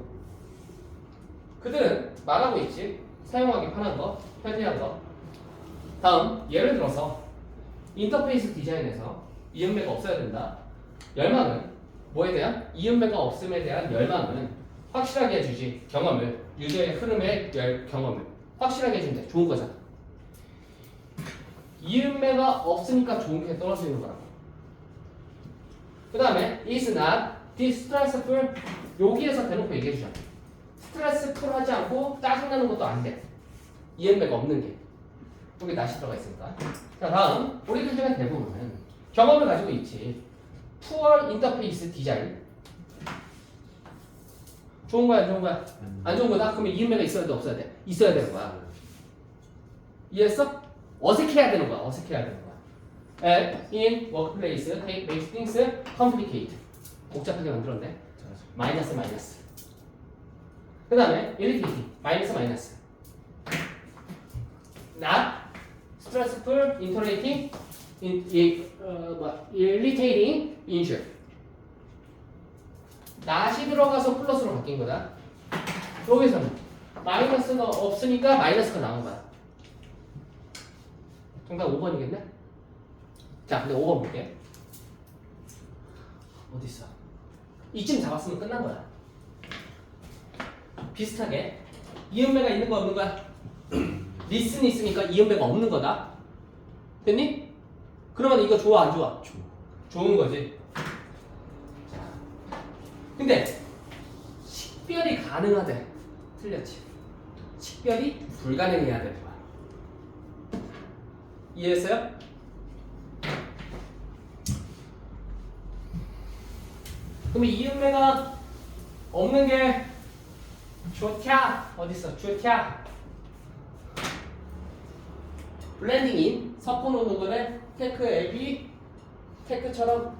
Speaker 1: 그들은 말하고 있지. 사용하기 편한 거, 편리한 거. 다음 예를 들어서 인터페이스 디자인에서 이음매가 없어야 된다. 열망은 뭐에 대한? 이음매가 없음에 대한 열망은 확실하게 해주지. 경험을 유저의 흐름의 경험을 확실하게 해준대. 좋은 거잖아. 이음매가 없으니까 좋은 게 떨어지는 거라고. 그 다음에 is not distressful. 여기에서 대놓고 얘기해주자. 스트레스풀 하지 않고 짜증나는 것도 안 돼. 이음매가 없는 게. 여기 낫이 들어가 있으니까. 자, 다음 우리들 중에 대부분은 경험을 가지고 있지. Poor interface design. 좋은 거야, 안 좋은 거야? 안 좋은 거다? 그러면 이음매가 있어야 돼, 없어야 돼? 있어야 되는 거야. 이해했어? 어색해야 되는 거야, 어색해야 되는 거야. In workplace, make things complicate. 복잡하게 만들었네. 마이너스, 마이너스. 그 다음에 irritating, 마이너스, 마이너스. Not stressful, irritating, irritating, injure. not이 들어가서 플러스로 바뀐 거다. 여기서는 마이너스가 없으니까 마이너스가 나온 거야. 정답 5번이겠네? 자, 근데 5번 볼게. 어디 있어? 이쯤 잡았으면 끝난 거야. 비슷하게 이음매가 있는 거 없는 거야? 리슨 있으니까 이음매가 없는 거다. 됐니? 그러면 이거 좋아 안 좋아? 좋은 거지. 자, 근데 식별이 가능하대. 틀렸지. 식별이 불가능해야 될 거야. 이해했어요? 그럼 이음매가 없는 게 좋냐? 어디 있어? 좋냐? 블렌딩인 섞어놓는 거는 테크 앱이 테크처럼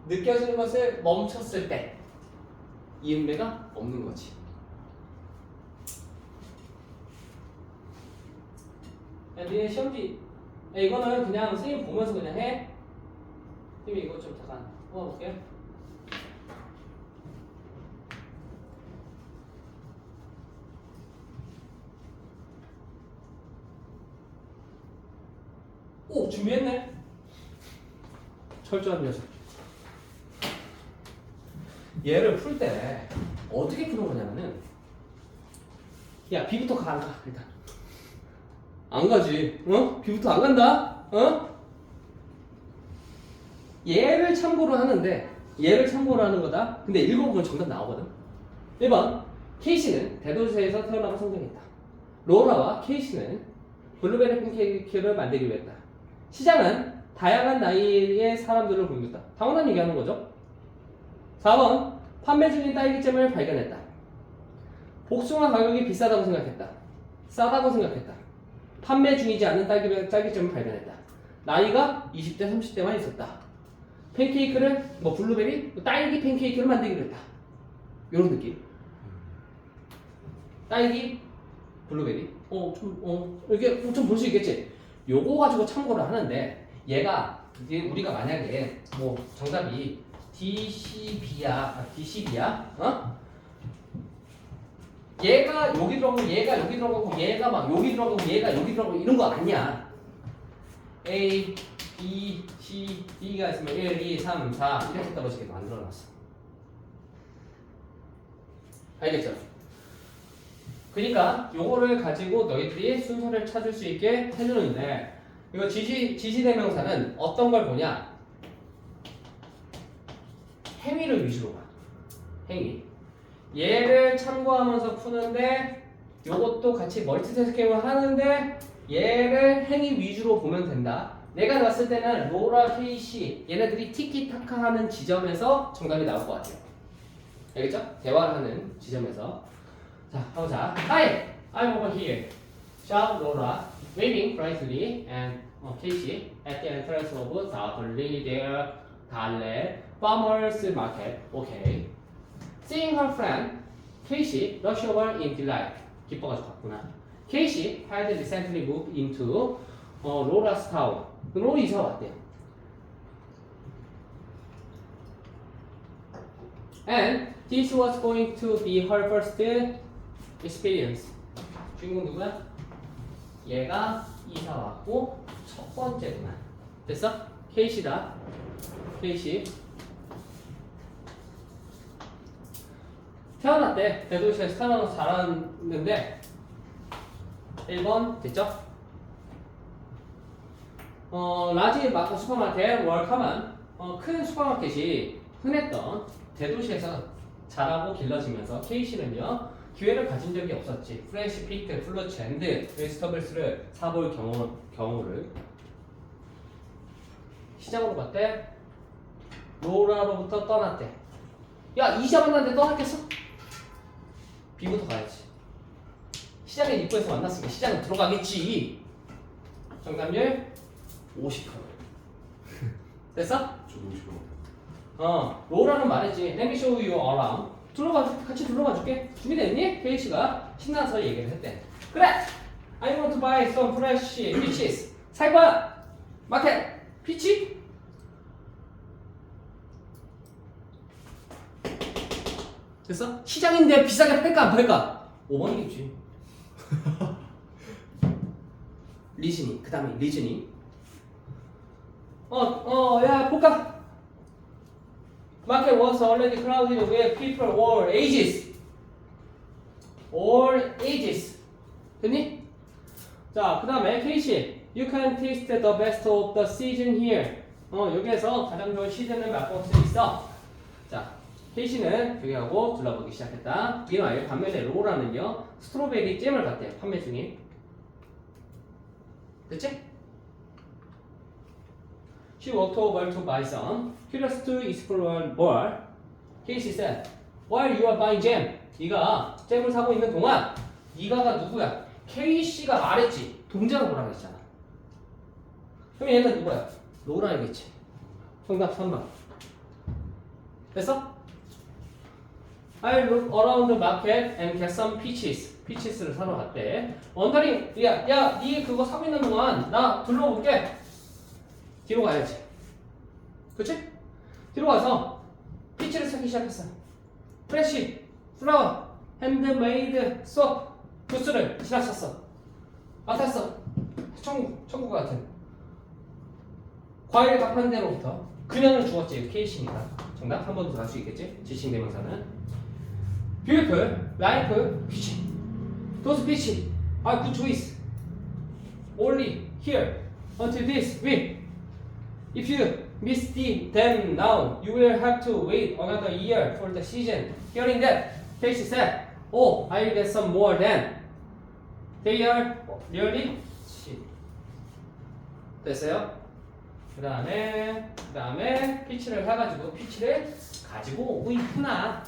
Speaker 1: 느껴지는 것을 멈췄을 때 이음매가 없는 거지. 야, 니네 시험지 야, 이거는 그냥 선생님 보면서 그냥 해. 선생님 이거 좀 잠깐 뽑아볼게. 오, 준비했네. 철저한 녀석. 얘를 풀 때 어떻게 푸는 거냐면은 야, B부터 가, 안 가? 일단 안 가지. 어? B부터 안 간다? 어? 얘를 참고로 하는데 얘를 참고로 하는 거다. 근데 읽어보면 정답 나오거든. 1번 케이시는 대도시에서 태어나고 성장했다. 로라와 케이시는 블루베리 팬케이크를 만들기 위해 했다. 시장은 다양한 나이의 사람들을 공격했다. 당연한 얘기하는 거죠. 4번 판매 중인 딸기잼을 발견했다. 복숭아 가격이 비싸다고 생각했다. 싸다고 생각했다. 판매 중이지 않은 딸기잼을 발견했다. 나이가 20대 30대만 있었다. 팬케이크를 블루베리 딸기 팬케이크를 만들기로 했다. 이런 느낌. 딸기, 블루베리. 이게 좀 볼 수 있겠지. 요거 가지고 참고를 하는데 얘가 이제 우리가 만약에 뭐 정답이 DCB야, 어? 얘가 여기 들어가고 얘가 여기 들어가고 얘가 막 여기 들어가고 얘가 여기 들어가고 이런 거 아니야. A, B, C, D가 있으면 1, 2, 3, 4 이렇게 떨어지게 만들어놨어. 알겠죠? 그러니까 요거를 가지고 너희들이 순서를 찾을 수 있게 해주는데 이거 지시대명사는 어떤 걸 보냐? 행위를 위주로 봐. 행위. 얘를 참고하면서 푸는데 요것도 같이 멀티태스킹을 하는데 얘를 행위 위주로 보면 된다. 내가 봤을 때는 로라, 케이시 얘네들이 티키타카 하는 지점에서 정답이 나올 것 같아요. 알겠죠? 대화를 하는 지점에서. 자, 가보자. Hi, I'm over here. Shout Laura, waving brightly, and Casey at the entrance of Dudley their Dalle Farmers Market. Okay. Seeing her friend, Casey rushed over in delight. 기뻐가지고 갔구나. Casey had recently moved into Laura's town. 로라 이사 왔대요. And this was going to be her first experience. 주인공 누구야? 얘가 이사 왔고 첫 번째구나. 됐어? 케이시다. 케이시. 태어났대. 대도시에서 태어나서 자랐는데 1번 됐죠? 라지 슈퍼마켓 월카만 큰 슈퍼마켓이 흔했던 대도시에서 자라고 길러지면서 케이시는요 기회를 가진 적이 없었지. 프레시 피크, 플러치 앤드 베지터블스를 사볼 경우를 시장으로 갔대. 로라로부터 떠났대. 야 이자 만났는데 떠났겠어? B부터 가야지. 시장에 입구에서 만났으니까 시장에 들어가겠지. 정답률 50%. 됐어?
Speaker 2: 저도 싫어.
Speaker 1: 로라는 말했지. Let me show you around. 같이 둘러봐 줄게. 준비됐니? 케이씨가 신나서 얘기를 했대. 그래! I want to buy some fresh peaches. 살 거야! 마켓! 피치? 됐어? 시장인데 비싸게 팔까 안 팔까? 5번이겠지. 리즈닝. 그 다음에 리즈닝. 야, 볼까? Market was already crowded with people all ages. All ages. 됐니? 자, 그 다음에 케이씨. You can taste the best of the season here. 여기에서 가장 좋은 시즌을 맛볼 수 있어. 자, 케이씨는 조개하고 둘러보기 시작했다. 이와의 반면에 로라는요, 스트로베리 잼을 갖대요. 판매 중인. 됐지? She walked over to buy some. Curious to explore more. Casey said, "While you are buying jam." 네가 잼을 사고 있는 동안 네가가 누구야? 케이씨가 말했지. 동작을 보라고 했잖아. 그럼 얘는 누구야? 로라이겠지. 정답 3번. 됐어? I look around the market and get some peaches. peaches를 사러 갔대. 원더링, 야, 니 그거 사고 있는 동안 나 둘러볼게. 뒤로 가야지. 그치? 뒤로 가서 피치를 찾기 시작했어. 프레쉬, 플라워, 핸드메이드, 소프, 주스를 지나쳤어. 맡았어. 천국 같은. 과일 값한 대로부터 그녀는 죽었지. 케이시니까. 정답 한 번 더 갈 수 있겠지? 지칭대명사는. Beautiful, like peach. Those peach are good choice. Only here until this week. If you miss them now, you will have to wait another year for the season. Hearing that, Casey said, "Oh, I'll get some more then." They are really cheap. 됐어요? 그 다음에 피치를 해가지고 피치를 가지고 오고 있구나.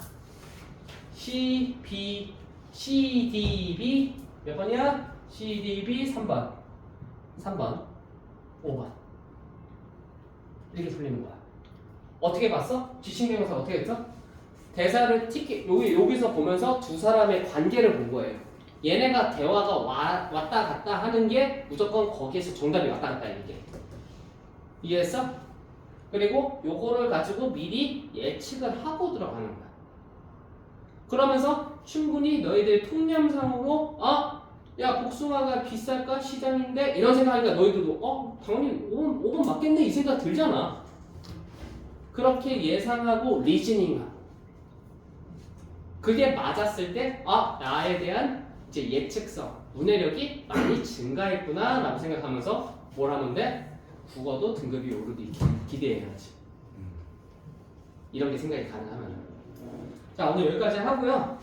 Speaker 1: CDB 몇 번이야? CDB 3번, 5번. 이렇게 풀리는 거야. 어떻게 봤어? 지칭대명사 어떻게 했어? 대사를 여기서 보면서 두 사람의 관계를 본 거예요. 얘네가 대화가 왔다 갔다 하는 게 무조건 거기에서 정답이 왔다 갔다 하는 게. 이해했어? 그리고 요거를 가지고 미리 예측을 하고 들어가는 거야. 그러면서 충분히 너희들 통념상으로 야 복숭아가 비쌀까 시장인데 이런 생각하니까 너희들도 당연히 5번 맞겠네 이 생각 들잖아. 그렇게 예상하고 리즈닝하고 그게 맞았을 때 나에 대한 이제 예측성, 문해력이 많이 증가했구나 라고 생각하면서 뭘 하면 돼? 국어도 등급이 오르기 기대해야지. 이런 게 생각이 가능하면. 자 오늘 여기까지 하고요.